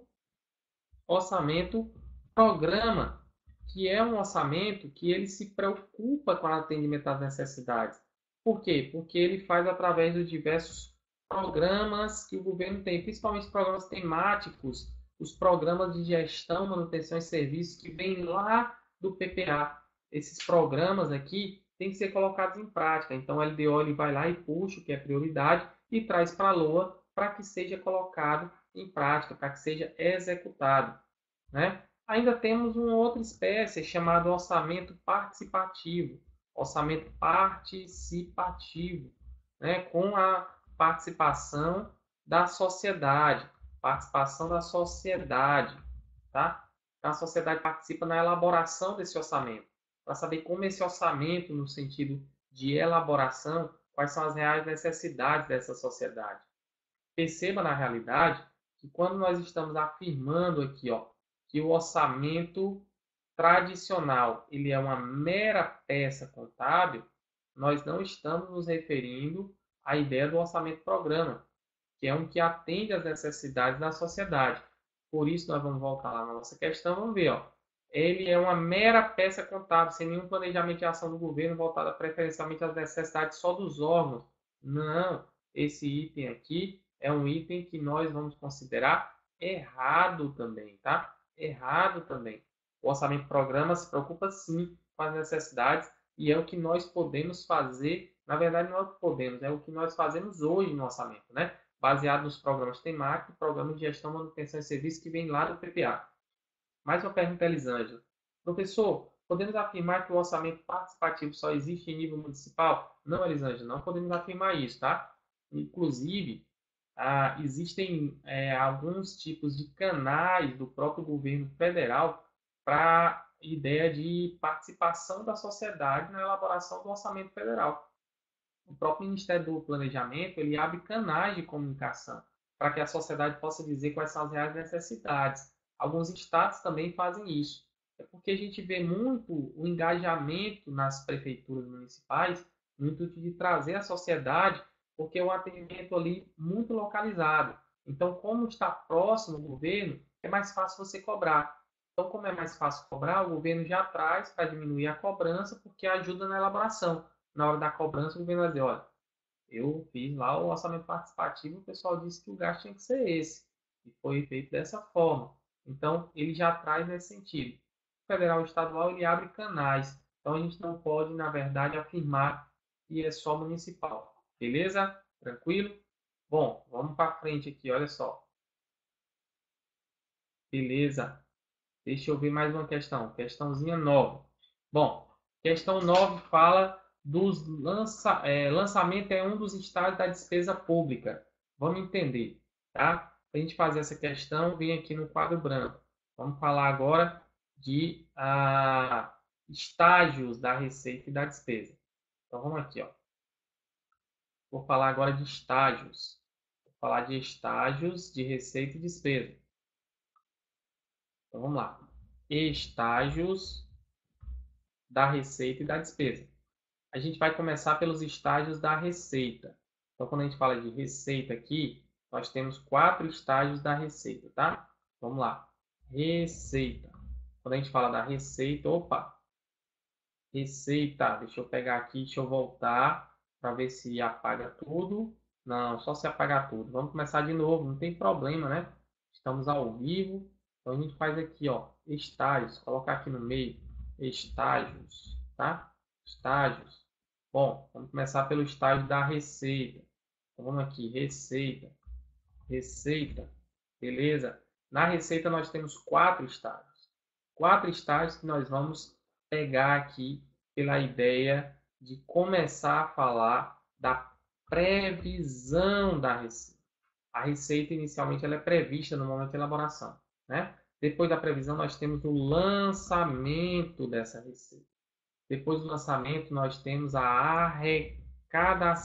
Speaker 1: programa, que é um orçamento que ele se preocupa com o atendimento às necessidades. Por quê? Porque ele faz através dos diversos programas que o governo tem, principalmente programas temáticos, os programas de gestão, manutenção e serviços que vêm lá do PPA. Esses programas aqui têm que ser colocados em prática. Então, o LDO ele vai lá e puxa o que é prioridade e traz para a LOA para que seja colocado em prática, para que seja executado, né? Ainda temos uma outra espécie chamada orçamento participativo. Orçamento participativo, né? Com a participação da sociedade. Participação da sociedade, tá? Então, a sociedade participa na elaboração desse orçamento. Para saber como esse orçamento, no sentido de elaboração, quais são as reais necessidades dessa sociedade. Perceba, na realidade, que quando nós estamos afirmando aqui, ó, que o orçamento tradicional ele é uma mera peça contábil, nós não estamos nos referindo à ideia do orçamento programa, que é um que atende às necessidades da sociedade. Por isso, nós vamos voltar lá na nossa questão, vamos ver, ó. Ele é uma mera peça contábil, sem nenhum planejamento de ação do governo voltada preferencialmente às necessidades só dos órgãos. Não, esse item aqui é um item que nós vamos considerar errado também, tá? Errado também. O orçamento programa se preocupa sim com as necessidades e é o que nós podemos fazer. Na verdade, não é o que podemos, é o que nós fazemos hoje no orçamento, né? Baseado nos programas temáticos, programas de gestão, manutenção e serviço que vem lá do PPA. Mais uma pergunta, Elisângela. Professor, podemos afirmar que o orçamento participativo só existe em nível municipal? Não, Elisângela, não podemos afirmar isso, tá? Inclusive, existem alguns tipos de canais do próprio governo federal para a ideia de participação da sociedade na elaboração do orçamento federal. O próprio Ministério do Planejamento ele abre canais de comunicação para que a sociedade possa dizer quais são as reais necessidades. Alguns estados também fazem isso. É porque a gente vê muito o engajamento nas prefeituras municipais no intuito de trazer a sociedade, porque é um atendimento ali muito localizado. Então, como está próximo do governo, é mais fácil você cobrar. Então, como é mais fácil cobrar, o governo já traz para diminuir a cobrança, porque ajuda na elaboração. Na hora da cobrança, o governo vai dizer, olha, eu fiz lá o orçamento participativo, o pessoal disse que o gasto tinha que ser esse. E foi feito dessa forma. Então, ele já traz nesse sentido. O federal e estadual, ele abre canais. Então, a gente não pode, na verdade, afirmar que é só municipal. Beleza? Tranquilo? Bom, vamos para frente aqui, olha só. Beleza. Deixa eu ver mais uma questão. Questãozinha 9. Bom, questão 9 fala dos lançamento é um dos estágios da despesa pública. Vamos entender, tá? Para a gente fazer essa questão, vem aqui no quadro branco. Vamos falar agora de estágios da receita e da despesa. Então, vamos aqui, ó. Vou falar agora de estágios. Vou falar de estágios de receita e despesa. Então, vamos lá. Estágios da receita e da despesa. A gente vai começar pelos estágios da receita. Então, quando a gente fala de receita aqui, nós temos 4 estágios da receita, tá? Vamos lá. Receita. Quando a gente fala da receita, opa, receita. Deixa eu pegar aqui, deixa eu voltar para ver se apaga tudo. Não, só se apagar tudo. Vamos começar de novo, não tem problema, né? Estamos ao vivo. Então, a gente faz aqui, ó, estágios. Colocar aqui no meio, estágios, tá? Estágios. Bom, vamos começar pelo estágio da receita. Então, vamos aqui, receita, receita, beleza? Na receita nós temos 4 estágios. 4 estágios que nós vamos pegar aqui pela ideia de começar a falar da previsão da receita. A receita inicialmente ela é prevista no momento da elaboração, né? Depois da previsão nós temos o lançamento dessa receita. Depois do lançamento, nós temos a arrecadação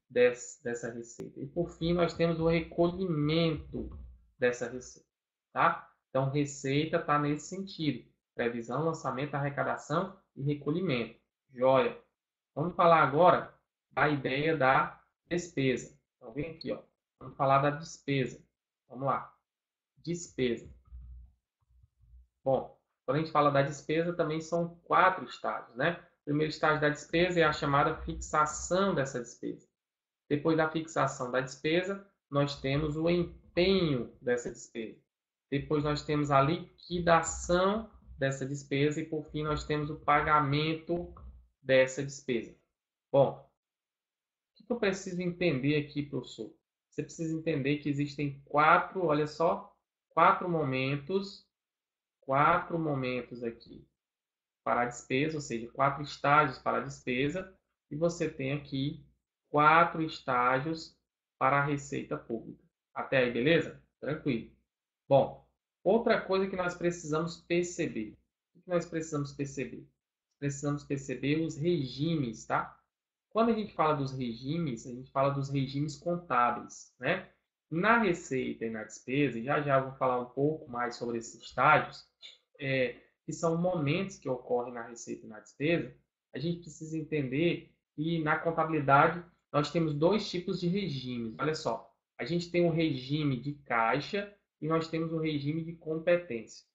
Speaker 1: dessa receita. E, por fim, nós temos o recolhimento dessa receita. Tá? Então, receita está nesse sentido. Previsão, lançamento, arrecadação e recolhimento. Joia. Vamos falar agora da ideia da despesa. Então, vem aqui. Ó. Vamos falar da despesa. Vamos lá. Despesa. Bom, quando a gente fala da despesa, também são 4 estágios, né? O primeiro estágio da despesa é a chamada fixação dessa despesa. Depois da fixação da despesa, nós temos o empenho dessa despesa. Depois nós temos a liquidação dessa despesa e, por fim, nós temos o pagamento dessa despesa. Bom, o que eu preciso entender aqui, professor? Você precisa entender que existem 4, olha só, 4 momentos aqui para a despesa, ou seja, 4 estágios para a despesa, e você tem aqui 4 estágios para a receita pública. Até aí, beleza? Tranquilo. Bom, outra coisa que nós precisamos perceber. O que nós precisamos perceber? Precisamos perceber os regimes, tá? Quando a gente fala dos regimes, a gente fala dos regimes contábeis, né? Na receita e na despesa, e já já eu vou falar um pouco mais sobre esses estágios, que são momentos que ocorrem na receita e na despesa, a gente precisa entender que na contabilidade nós temos 2 tipos de regimes. Olha só, a gente tem o regime de caixa e nós temos o regime de competência.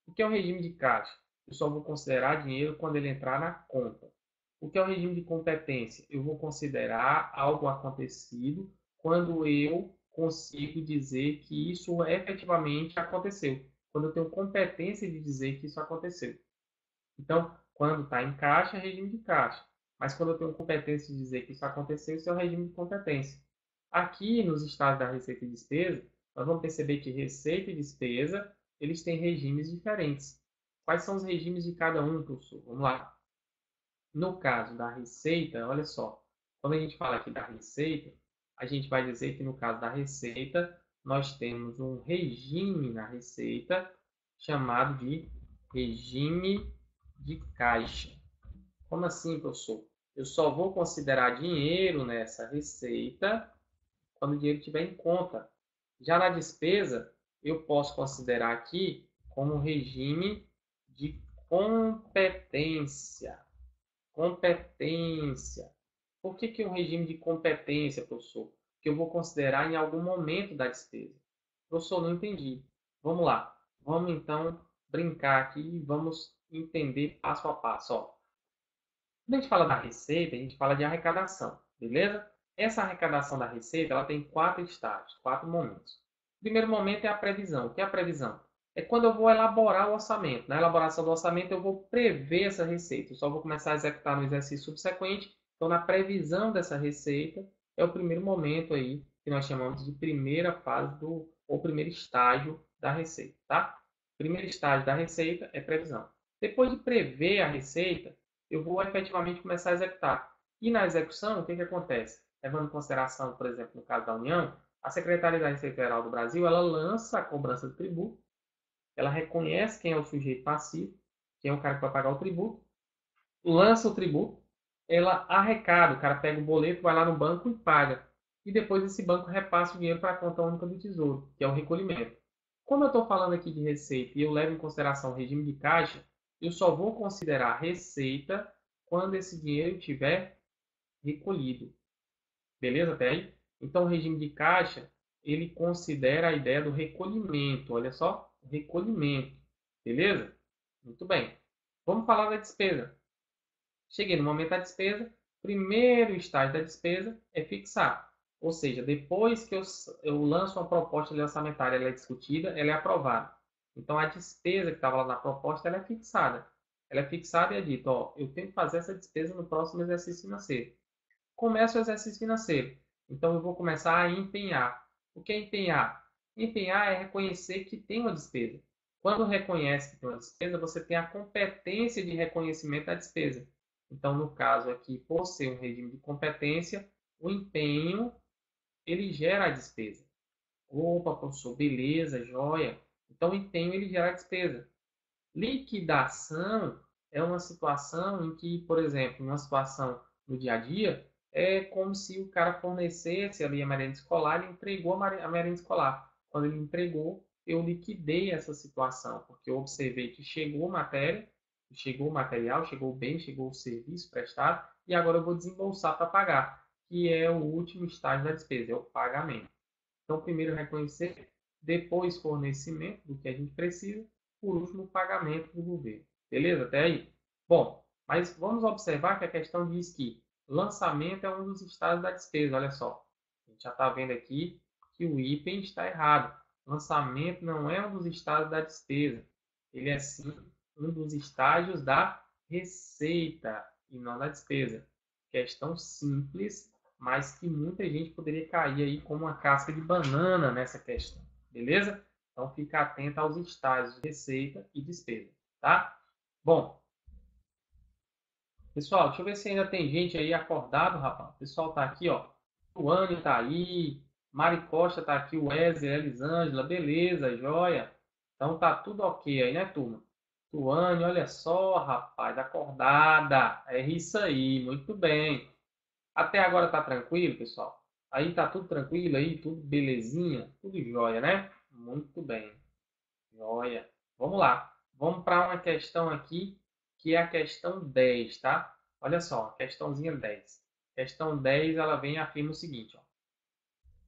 Speaker 1: O que é o regime de caixa? Eu só vou considerar dinheiro quando ele entrar na conta. O que é o regime de competência? Eu vou considerar algo acontecido quando eu consigo dizer que isso efetivamente aconteceu. Quando eu tenho competência de dizer que isso aconteceu. Então, quando está em caixa, é regime de caixa. Mas quando eu tenho competência de dizer que isso aconteceu, isso é o regime de competência. Aqui, nos estados da receita e despesa, nós vamos perceber que receita e despesa, eles têm regimes diferentes. Quais são os regimes de cada um, professor? Vamos lá. No caso da receita, olha só, quando a gente fala aqui da receita, a gente vai dizer que no caso da receita, nós temos um regime na receita chamado de regime de caixa. Como assim, professor? Eu só vou considerar dinheiro nessa receita quando o dinheiro estiver em conta. Já na despesa, eu posso considerar aqui como regime de competência. Competência. Por que um regime de competência, professor? Que eu vou considerar em algum momento da despesa. Professor, não entendi. Vamos lá. Vamos então brincar aqui e vamos entender passo a passo. Ó. Quando a gente fala da receita, a gente fala de arrecadação, beleza? Essa arrecadação da receita ela tem 4 estágios, 4 momentos. O primeiro momento é a previsão. O que é a previsão? É quando eu vou elaborar o orçamento. Na elaboração do orçamento, eu vou prever essa receita. Eu só vou começar a executar no exercício subsequente. Então, na previsão dessa receita, é o primeiro momento aí que nós chamamos de primeira fase ou primeiro estágio da receita, tá? Primeiro estágio da receita é previsão. Depois de prever a receita, eu vou efetivamente começar a executar. E na execução, o que acontece? Levando em consideração, por exemplo, no caso da União, a Secretaria da Receita Federal do Brasil, ela lança a cobrança do tributo, ela reconhece quem é o sujeito passivo, quem é o cara que vai pagar o tributo, lança o tributo, ela arrecada, o cara pega o boleto, vai lá no banco e paga. E depois esse banco repassa o dinheiro para a conta única do Tesouro, que é o recolhimento. Como eu estou falando aqui de receita e eu levo em consideração o regime de caixa, eu só vou considerar receita quando esse dinheiro estiver recolhido. Beleza até aí? Então, o regime de caixa, ele considera a ideia do recolhimento. Olha só, recolhimento. Beleza? Muito bem. Vamos falar da despesa. Cheguei no momento da despesa. Primeiro estágio da despesa é fixar. Ou seja, depois que eu lanço uma proposta orçamentária, ela é discutida, ela é aprovada. Então, a despesa que estava lá na proposta, ela é fixada. Ela é fixada e é dito, ó, eu tenho que fazer essa despesa no próximo exercício financeiro. Começa o exercício financeiro. Então, eu vou começar a empenhar. O que é empenhar? Empenhar é reconhecer que tem uma despesa. Quando reconhece que tem uma despesa, você tem a competência de reconhecimento da despesa. Então, no caso aqui, por ser um regime de competência, o empenho, ele gera a despesa. Opa, professor, beleza, joia. Então, o empenho, ele gera a despesa. Liquidação é uma situação em que, por exemplo, uma situação no dia a dia, é como se o cara fornecesse ali a merenda escolar, ele entregou a merenda escolar. Quando ele entregou, eu liquidei essa situação, porque eu observei que chegou matéria, chegou o material, chegou o bem, chegou o serviço prestado, e agora eu vou desembolsar para pagar, que é o último estágio da despesa, é o pagamento. Então, primeiro reconhecer, depois fornecimento do que a gente precisa, por último, pagamento do governo. Beleza? Até aí? Bom, mas vamos observar que a questão diz que lançamento é um dos estágios da despesa. Olha só, a gente já está vendo aqui que o item está errado. Lançamento não é um dos estágios da despesa. Ele é sim um dos estágios da receita e não da despesa. Questão simples, mas que muita gente poderia cair aí como uma casca de banana nessa questão, beleza? Então fica atento aos estágios de receita e despesa, tá? Bom, pessoal, deixa eu ver se ainda tem gente aí acordado, rapaz. O pessoal tá aqui, ó. Tuane tá aí, Mari Costa tá aqui, Wesley, Elisângela, beleza, joia. Então tá tudo ok aí, né, turma? Tuane, olha só, rapaz, acordada. É isso aí, muito bem. Até agora tá tranquilo, pessoal? Aí tá tudo tranquilo aí, tudo belezinha, tudo jóia, né? Muito bem, jóia. Vamos lá. Vamos para uma questão aqui, que é a questão 10, tá? Olha só, questãozinha 10. Questão 10, ela vem e afirma o seguinte, ó.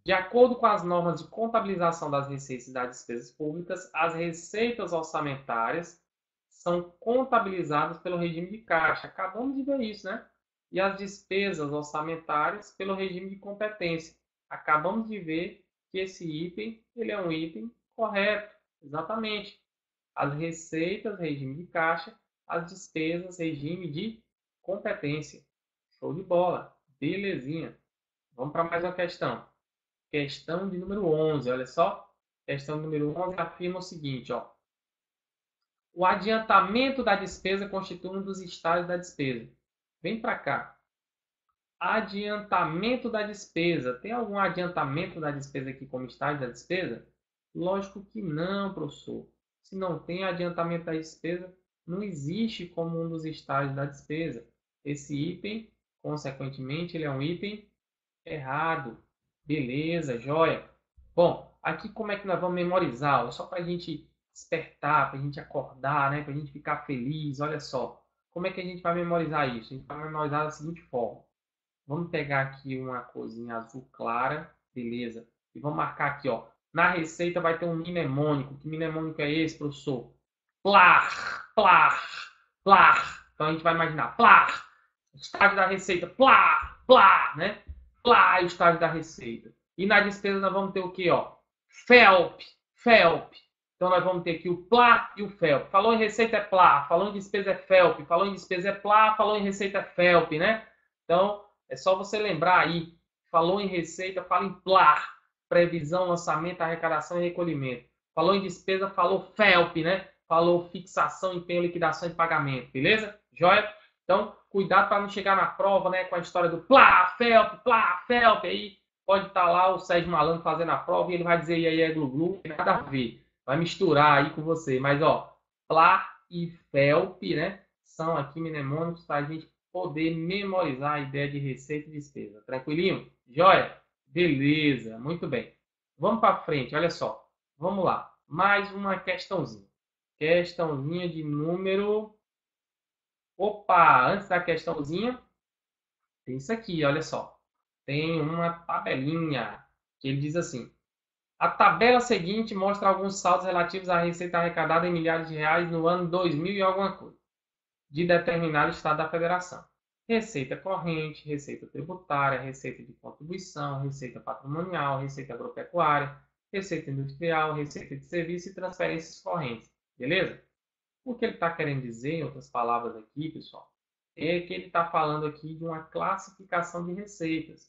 Speaker 1: De acordo com as normas de contabilização das receitas e das despesas públicas, as receitas orçamentárias são contabilizadas pelo regime de caixa. Acabamos de ver isso, né? E as despesas orçamentárias pelo regime de competência. Acabamos de ver que esse item, ele é um item correto. Exatamente. As receitas, regime de caixa, as despesas, regime de competência. Show de bola. Belezinha. Vamos para mais uma questão. Questão de número 11, olha só. Questão número 11 afirma o seguinte, ó. O adiantamento da despesa constitui um dos estágios da despesa. Vem para cá. Adiantamento da despesa. Tem algum adiantamento da despesa aqui como estágio da despesa? Lógico que não, professor. Se não tem adiantamento da despesa, não existe como um dos estágios da despesa. Esse item, consequentemente, ele é um item errado. Beleza, joia. Bom, aqui como é que nós vamos memorizar? Só para a gente despertar, para a gente acordar, né? Para a gente ficar feliz. Olha só, como é que a gente vai memorizar isso? A gente vai memorizar da seguinte forma. Vamos pegar aqui uma corzinha azul clara, beleza? E vamos marcar aqui, ó. Na receita vai ter um mnemônico. Que mnemônico é esse, professor? Plar, plar, plar. Então a gente vai imaginar, plar, estágio da receita, plar, plar, né? Plar é o estágio da receita. E na despesa nós vamos ter o quê, ó? Felp, felp. Então nós vamos ter aqui o plar e o felp. Falou em receita é plar, falou em despesa é felp, falou em despesa é plar, falou em receita é felp, né? Então é só você lembrar aí. Falou em receita, fala em plar, previsão, lançamento, arrecadação e recolhimento. Falou em despesa, falou felp, né? Falou fixação, empenho, liquidação e pagamento, beleza? Joia? Então, cuidado para não chegar na prova, né, com a história do plá, felp, aí pode estar lá o Sérgio Malandro fazendo a prova e ele vai dizer, e aí é glu-glu, nada a ver. Vai misturar aí com você. Mas, ó, plá e felp, né, são aqui mnemônicos para a gente poder memorizar a ideia de receita e despesa. Tranquilinho? Joia? Beleza, muito bem. Vamos para frente, olha só. Vamos lá. Mais uma questãozinha. Questãozinha de número... Opa, antes da questãozinha, tem isso aqui, olha só. Tem uma tabelinha que ele diz assim: a tabela seguinte mostra alguns saldos relativos à receita arrecadada em milhares de reais no ano 2000 e alguma coisa, de determinado estado da federação. Receita corrente, receita tributária, receita de contribuição, receita patrimonial, receita agropecuária, receita industrial, receita de serviço e transferências correntes. Beleza? O que ele está querendo dizer, em outras palavras aqui, pessoal, é que ele está falando aqui de uma classificação de receitas.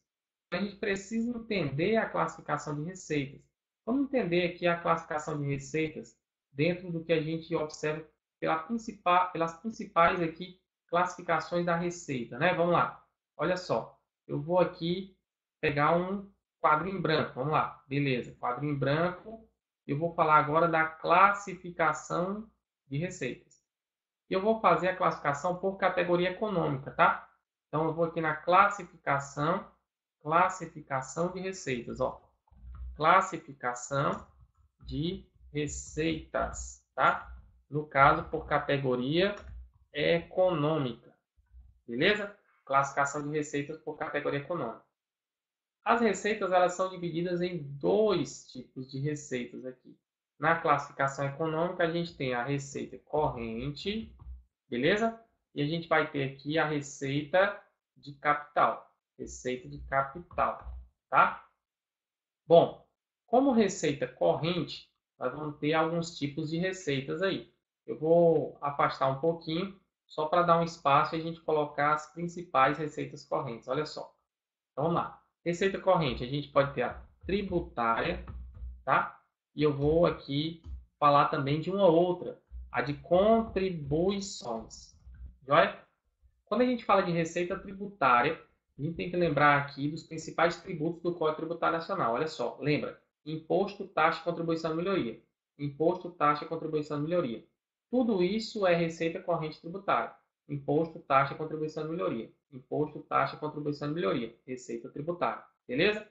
Speaker 1: A gente precisa entender a classificação de receitas. Vamos entender aqui a classificação de receitas dentro do que a gente observa pelas principais aqui classificações da receita, né? Vamos lá. Olha só, eu vou aqui pegar um quadrinho branco. Vamos lá, beleza? Quadrinho branco. Eu vou falar agora da classificação de receitas. E eu vou fazer a classificação por categoria econômica, tá? Então eu vou aqui na classificação de receitas, ó. Classificação de receitas, tá? No caso, por categoria econômica, beleza? Classificação de receitas por categoria econômica. As receitas, elas são divididas em dois tipos de receitas aqui. Na classificação econômica, a gente tem a receita corrente, beleza? E a gente vai ter aqui a receita de capital. Receita de capital, tá? Bom, como receita corrente, nós vamos ter alguns tipos de receitas aí. Eu vou afastar um pouquinho, só para dar um espaço e a gente colocar as principais receitas correntes. Olha só. Então, vamos lá. Receita corrente, a gente pode ter a tributária, tá? E eu vou aqui falar também de uma outra, a de contribuições. Joia? Quando a gente fala de receita tributária, a gente tem que lembrar aqui dos principais tributos do Código Tributário Nacional. Olha só, lembra? Imposto, taxa, contribuição e melhoria. Imposto, taxa, contribuição e melhoria. Tudo isso é receita corrente tributária. Imposto, taxa, contribuição e melhoria. Imposto, taxa, contribuição e melhoria. Receita tributária. Beleza?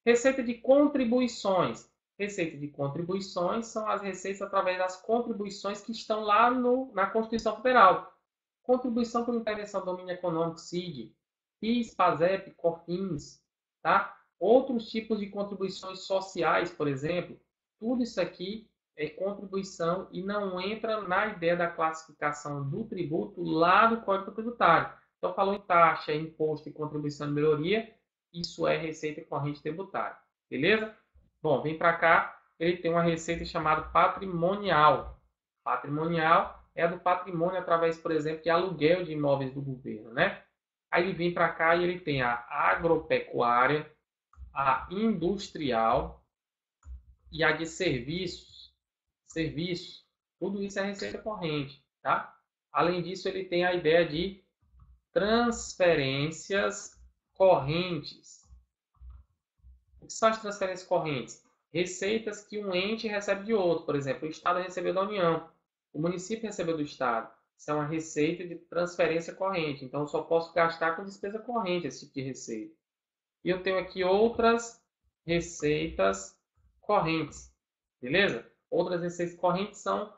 Speaker 1: Receita de contribuições. Receita de contribuições são as receitas através das contribuições que estão lá na Constituição Federal. Contribuição por intervenção do domínio econômico, CID, PIS, PASEP, COFINS, tá? Outros tipos de contribuições sociais, por exemplo, tudo isso aqui é contribuição e não entra na ideia da classificação do tributo lá do Código Tributário. Então, falou em taxa, imposto e contribuição de melhoria, isso é receita corrente tributária, beleza? Bom, vem para cá, ele tem uma receita chamada patrimonial. Patrimonial é a do patrimônio através, por exemplo, de aluguel de imóveis do governo, né? Aí ele vem para cá e ele tem a agropecuária, a industrial e a de serviços. Serviços, tudo isso é receita corrente, tá? Além disso, ele tem a ideia de transferências correntes. O que são as transferências correntes? Receitas que um ente recebe de outro. Por exemplo, o Estado recebeu da União, o município recebeu do Estado. Isso é uma receita de transferência corrente. Então, eu só posso gastar com despesa corrente esse tipo de receita. E eu tenho aqui outras receitas correntes. Beleza? Outras receitas correntes são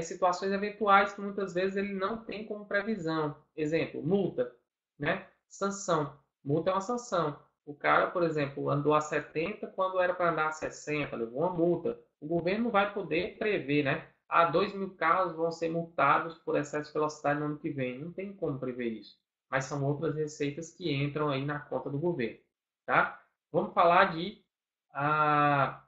Speaker 1: situações eventuais que muitas vezes ele não tem como previsão. Exemplo, multa, né? Sanção. Multa é uma sanção. O cara, por exemplo, andou a 70 quando era para andar a 60, levou uma multa. O governo não vai poder prever, né? 2.000 carros vão ser multados por excesso de velocidade no ano que vem. Não tem como prever isso. Mas são outras receitas que entram aí na conta do governo, tá? Vamos falar de a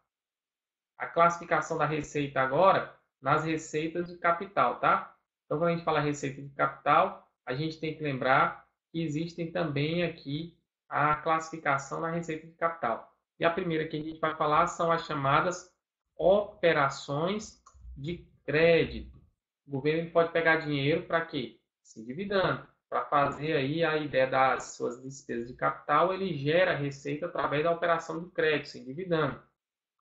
Speaker 1: classificação da receita agora nas receitas de capital, tá? Então, quando a gente fala receita de capital, a gente tem que lembrar que existem também aqui a classificação na receita de capital. E a primeira que a gente vai falar são as chamadas operações de crédito. O governo pode pegar dinheiro para quê? Se endividando. Para fazer aí a ideia das suas despesas de capital, ele gera receita através da operação de crédito, se endividando.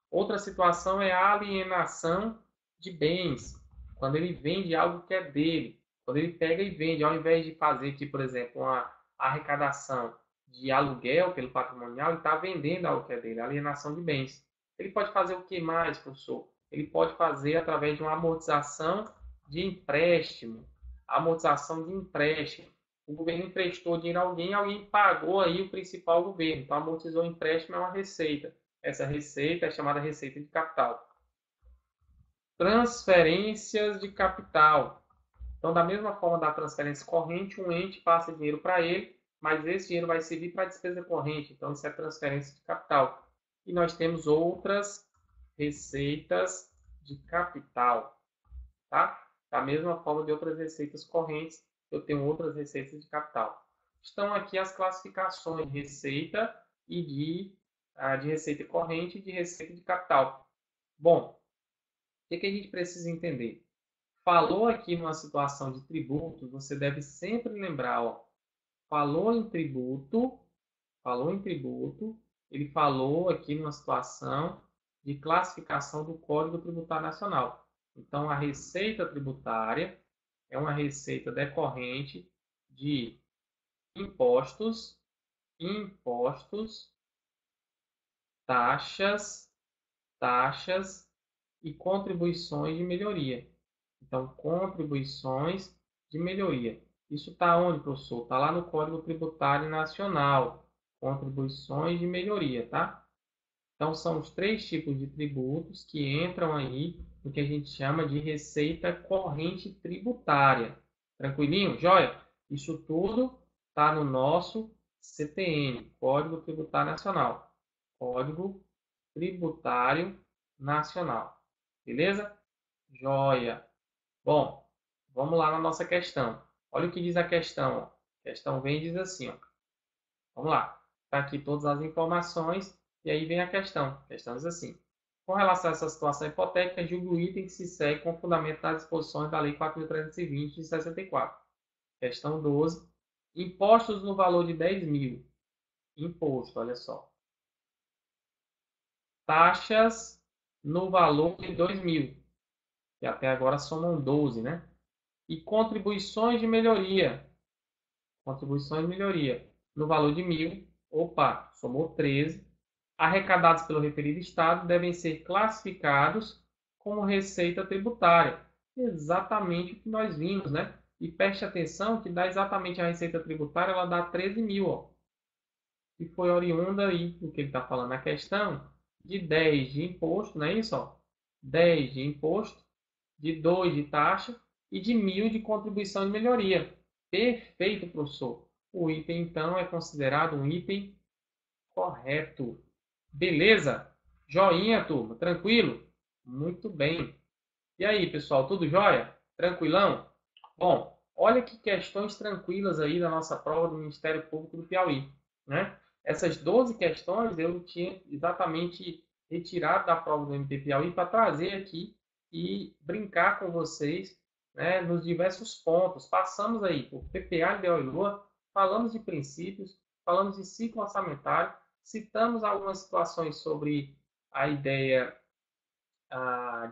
Speaker 1: Outra situação é a alienação de bens, quando ele vende algo que é dele. Quando ele pega e vende, ao invés de fazer aqui, por exemplo, uma arrecadação de aluguel pelo patrimonial, ele está vendendo algo que é dele, alienação de bens. Ele pode fazer o que mais, professor? Ele pode fazer através de uma amortização de empréstimo. Amortização de empréstimo. O governo emprestou dinheiro a alguém, alguém pagou aí o principal governo. Então, amortizou o empréstimo é uma receita. Essa receita é chamada receita de capital. Transferências de capital. Então, da mesma forma da transferência corrente, um ente passa dinheiro para ele, mas esse dinheiro vai servir para despesa corrente. Então, isso é transferência de capital. E nós temos outras receitas de capital, tá? Da mesma forma de outras receitas correntes, eu tenho outras receitas de capital. Estão aqui as classificações de receita e de receita corrente e de receita de capital. Bom, o que a gente precisa entender? Falou aqui numa situação de tributo, você deve sempre lembrar, ó, falou em tributo, ele falou aqui numa situação de classificação do Código Tributário Nacional. Então, a receita tributária é uma receita decorrente de impostos, taxas e contribuições de melhoria. Então, contribuições de melhoria. Isso está onde, professor? Está lá no Código Tributário Nacional. Contribuições de melhoria, tá? Então, são os 3 tipos de tributos que entram aí no que a gente chama de receita corrente tributária. Tranquilinho? Joia? Isso tudo está no nosso CTN, Código Tributário Nacional. Código Tributário Nacional. Beleza? Joia. Bom, vamos lá na nossa questão. Olha o que diz a questão. A questão vem e diz assim, ó. Vamos lá. Está aqui todas as informações e aí vem a questão. A questão diz assim. Com relação a essa situação hipotética, julgue o item que se segue com fundamento nas disposições da Lei 4.320 de 64. Questão 12. Impostos no valor de 10.000. Imposto, olha só. Taxas no valor de 2.000. Que até agora somam 12, né? E contribuições de melhoria. Contribuições de melhoria no valor de 1.000. Opa, somou 13. Arrecadados pelo referido Estado devem ser classificados como receita tributária. Exatamente o que nós vimos, né? E preste atenção que dá exatamente a receita tributária, ela dá 13.000, ó. Que foi oriunda aí, do que ele está falando na questão, de 10 de imposto, não é isso? Ó? 10 de imposto, de 2 de taxa e de 1.000 de contribuição de melhoria. Perfeito, professor. O item, então, é considerado um item correto. Beleza? Joinha, turma. Tranquilo? Muito bem. E aí, pessoal, tudo jóia? Tranquilão? Bom, olha que questões tranquilas aí da nossa prova do Ministério Público do Piauí, né? Essas 12 questões eu tinha exatamente retirado da prova do MP Piauí para trazer aqui e brincar com vocês, né, nos diversos pontos. Passamos aí por PPA, IDO e LOA, falamos de princípios, falamos de ciclo orçamentário, citamos algumas situações sobre a ideia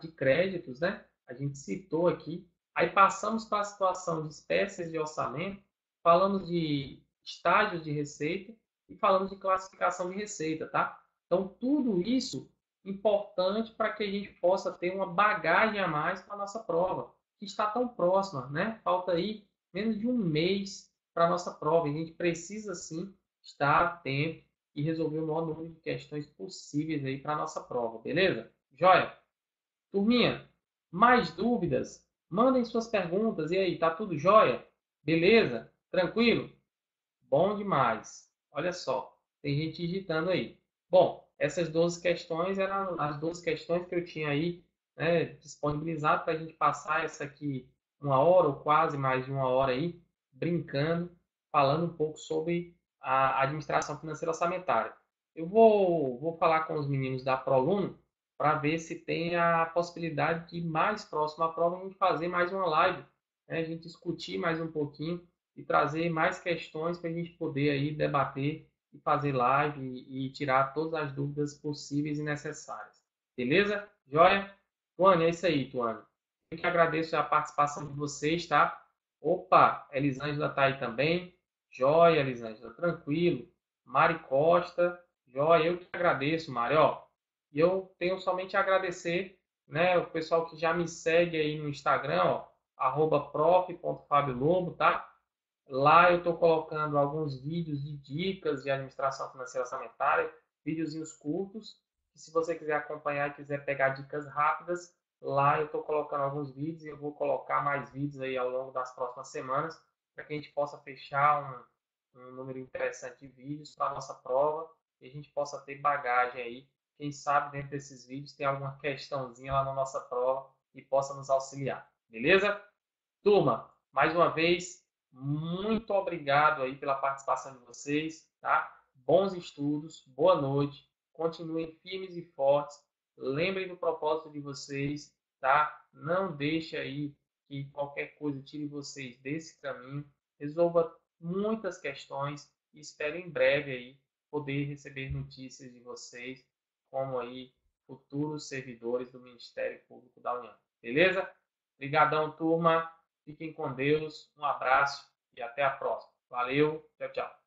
Speaker 1: de créditos, né? A gente citou aqui. Aí passamos para a situação de espécies de orçamento, falamos de estágios de receita e falamos de classificação de receita, tá? Então, tudo isso importante para que a gente possa ter uma bagagem a mais para a nossa prova, que está tão próxima, né? Falta aí menos de um mês para a nossa prova. E a gente precisa, sim, estar atento e resolver o maior número de questões possíveis aí para a nossa prova, beleza? Joia? Turminha, mais dúvidas? Mandem suas perguntas. E aí, tá tudo jóia? Beleza? Tranquilo? Bom demais. Olha só, tem gente digitando aí. Bom, essas 12 questões eram as 12 questões que eu tinha aí, né, disponibilizado para a gente passar essa aqui 1 hora ou quase mais de 1 hora aí, brincando, falando um pouco sobre a administração financeira orçamentária. Eu vou falar com os meninos da ProLuno para ver se tem a possibilidade de mais próximo à prova a gente fazer mais uma live, né, a gente discutir mais um pouquinho e trazer mais questões para a gente poder aí debater e fazer live e tirar todas as dúvidas possíveis e necessárias. Beleza? Joia? Tuane, é isso aí, Tuane. Eu que agradeço a participação de vocês, tá? Opa, Elisângela tá aí também. Joia, Elisângela, tranquilo. Mari Costa, joia, eu que agradeço, Mari, ó. E eu tenho somente a agradecer, né, o pessoal que já me segue aí no Instagram, ó, @prof.fabio.lobo, tá? Lá eu estou colocando alguns vídeos de dicas de administração financeira orçamentária, videozinhos curtos, que se você quiser acompanhar e quiser pegar dicas rápidas, lá eu estou colocando alguns vídeos e eu vou colocar mais vídeos aí ao longo das próximas semanas, para que a gente possa fechar um número interessante de vídeos para a nossa prova e a gente possa ter bagagem aí. Quem sabe dentro desses vídeos tem alguma questãozinha lá na nossa prova e possa nos auxiliar. Beleza? Turma, mais uma vez, muito obrigado aí pela participação de vocês, tá? Bons estudos, boa noite, continuem firmes e fortes, lembrem do propósito de vocês, tá? Não deixe aí que qualquer coisa tire vocês desse caminho, resolva muitas questões e espero em breve aí poder receber notícias de vocês como aí futuros servidores do Ministério Público da União. Beleza? Obrigadão, turma. Fiquem com Deus, um abraço e até a próxima. Valeu, tchau, tchau.